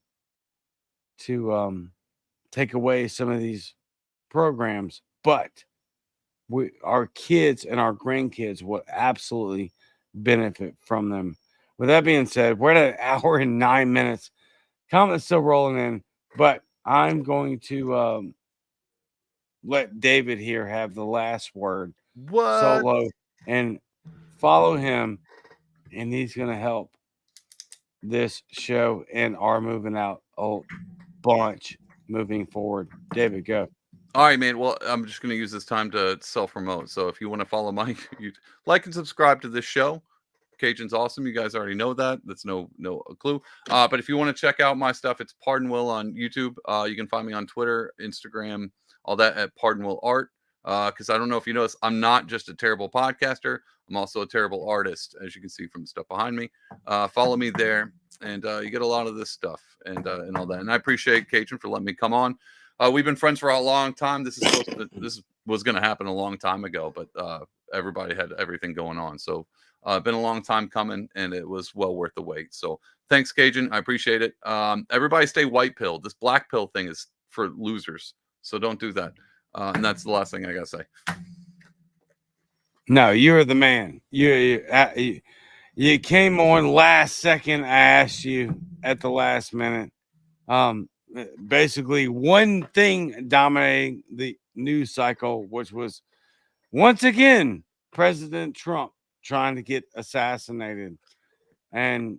Speaker 1: to take away some of these programs, but our kids and our grandkids will absolutely benefit from them. With that being said, we're at an hour and 9 minutes. Comments still rolling in, but I'm going to let David here have the last word
Speaker 2: What?
Speaker 1: solo and follow him, and he's going to help this show and our moving out a bunch moving forward. David, go.
Speaker 2: All right, man. Well, I'm just going to use this time to self-promote. So if you want to follow my, you like and subscribe to this show. Cajun's awesome. You guys already know that. That's no clue. But if you want to check out my stuff, it's Pardon Will on YouTube. You can find me on Twitter, Instagram, all that at Pardon Will Art. Because I don't know if you notice, I'm not just a terrible podcaster. I'm also a terrible artist, as you can see from the stuff behind me. Follow me there, and you get a lot of this stuff and all that. And I appreciate Cajun for letting me come on. We've been friends for a long time. This was going to happen a long time ago, but everybody had everything going on. So been a long time coming, and it was well worth the wait. So thanks, Cajun. I appreciate it. Everybody stay white pill. This black pill thing is for losers. So don't do that. And that's the last thing I got to say.
Speaker 1: No, you're the man. You came on last second. I asked you at the last minute. Basically, one thing dominating the news cycle, which was once again President Trump trying to get assassinated, and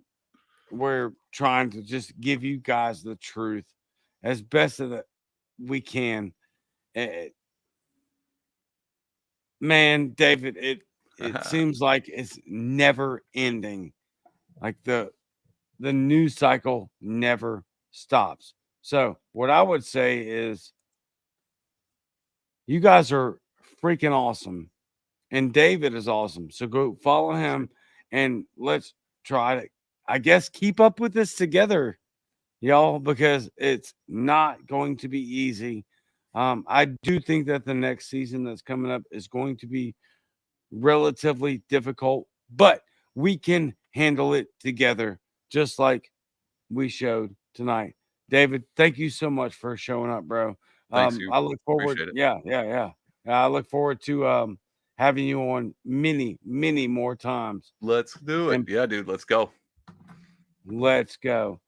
Speaker 1: we're trying to just give you guys the truth as best as we can. Man, David, it seems like it's never ending. Like the news cycle never stops. So what I would say is you guys are freaking awesome. And David is awesome. So go follow him and let's try to, I guess, keep up with this together, y'all, because it's not going to be easy. I do think that the next season that's coming up is going to be relatively difficult, but we can handle it together, just like we showed tonight. David, thank you so much for showing up, bro.
Speaker 2: Thanks, you.
Speaker 1: I look forward.
Speaker 2: Appreciate it.
Speaker 1: Yeah. I look forward to having you on many, many more times.
Speaker 2: Let's do it.
Speaker 1: And
Speaker 2: Yeah, dude. Let's go.
Speaker 1: let's go.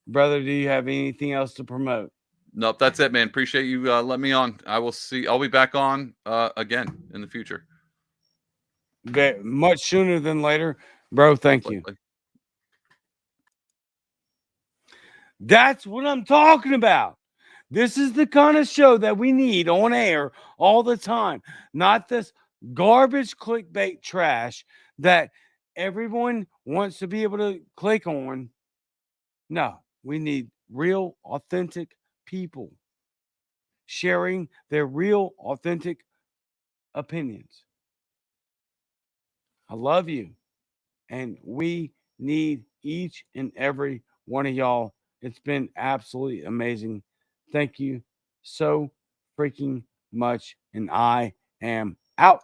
Speaker 1: Brother, do you have anything else to promote?
Speaker 2: Nope, that's it, man. Appreciate you letting me on. I'll be back on again in the future.
Speaker 1: Much sooner than later. Bro, thank you. That's what I'm talking about. This is the kind of show that we need on air all the time, not this garbage clickbait trash that everyone wants to be able to click on. No, we need real, authentic people sharing their real, authentic opinions. I love you. And we need each and every one of y'all. It's been absolutely amazing. Thank you so freaking much. And I am out.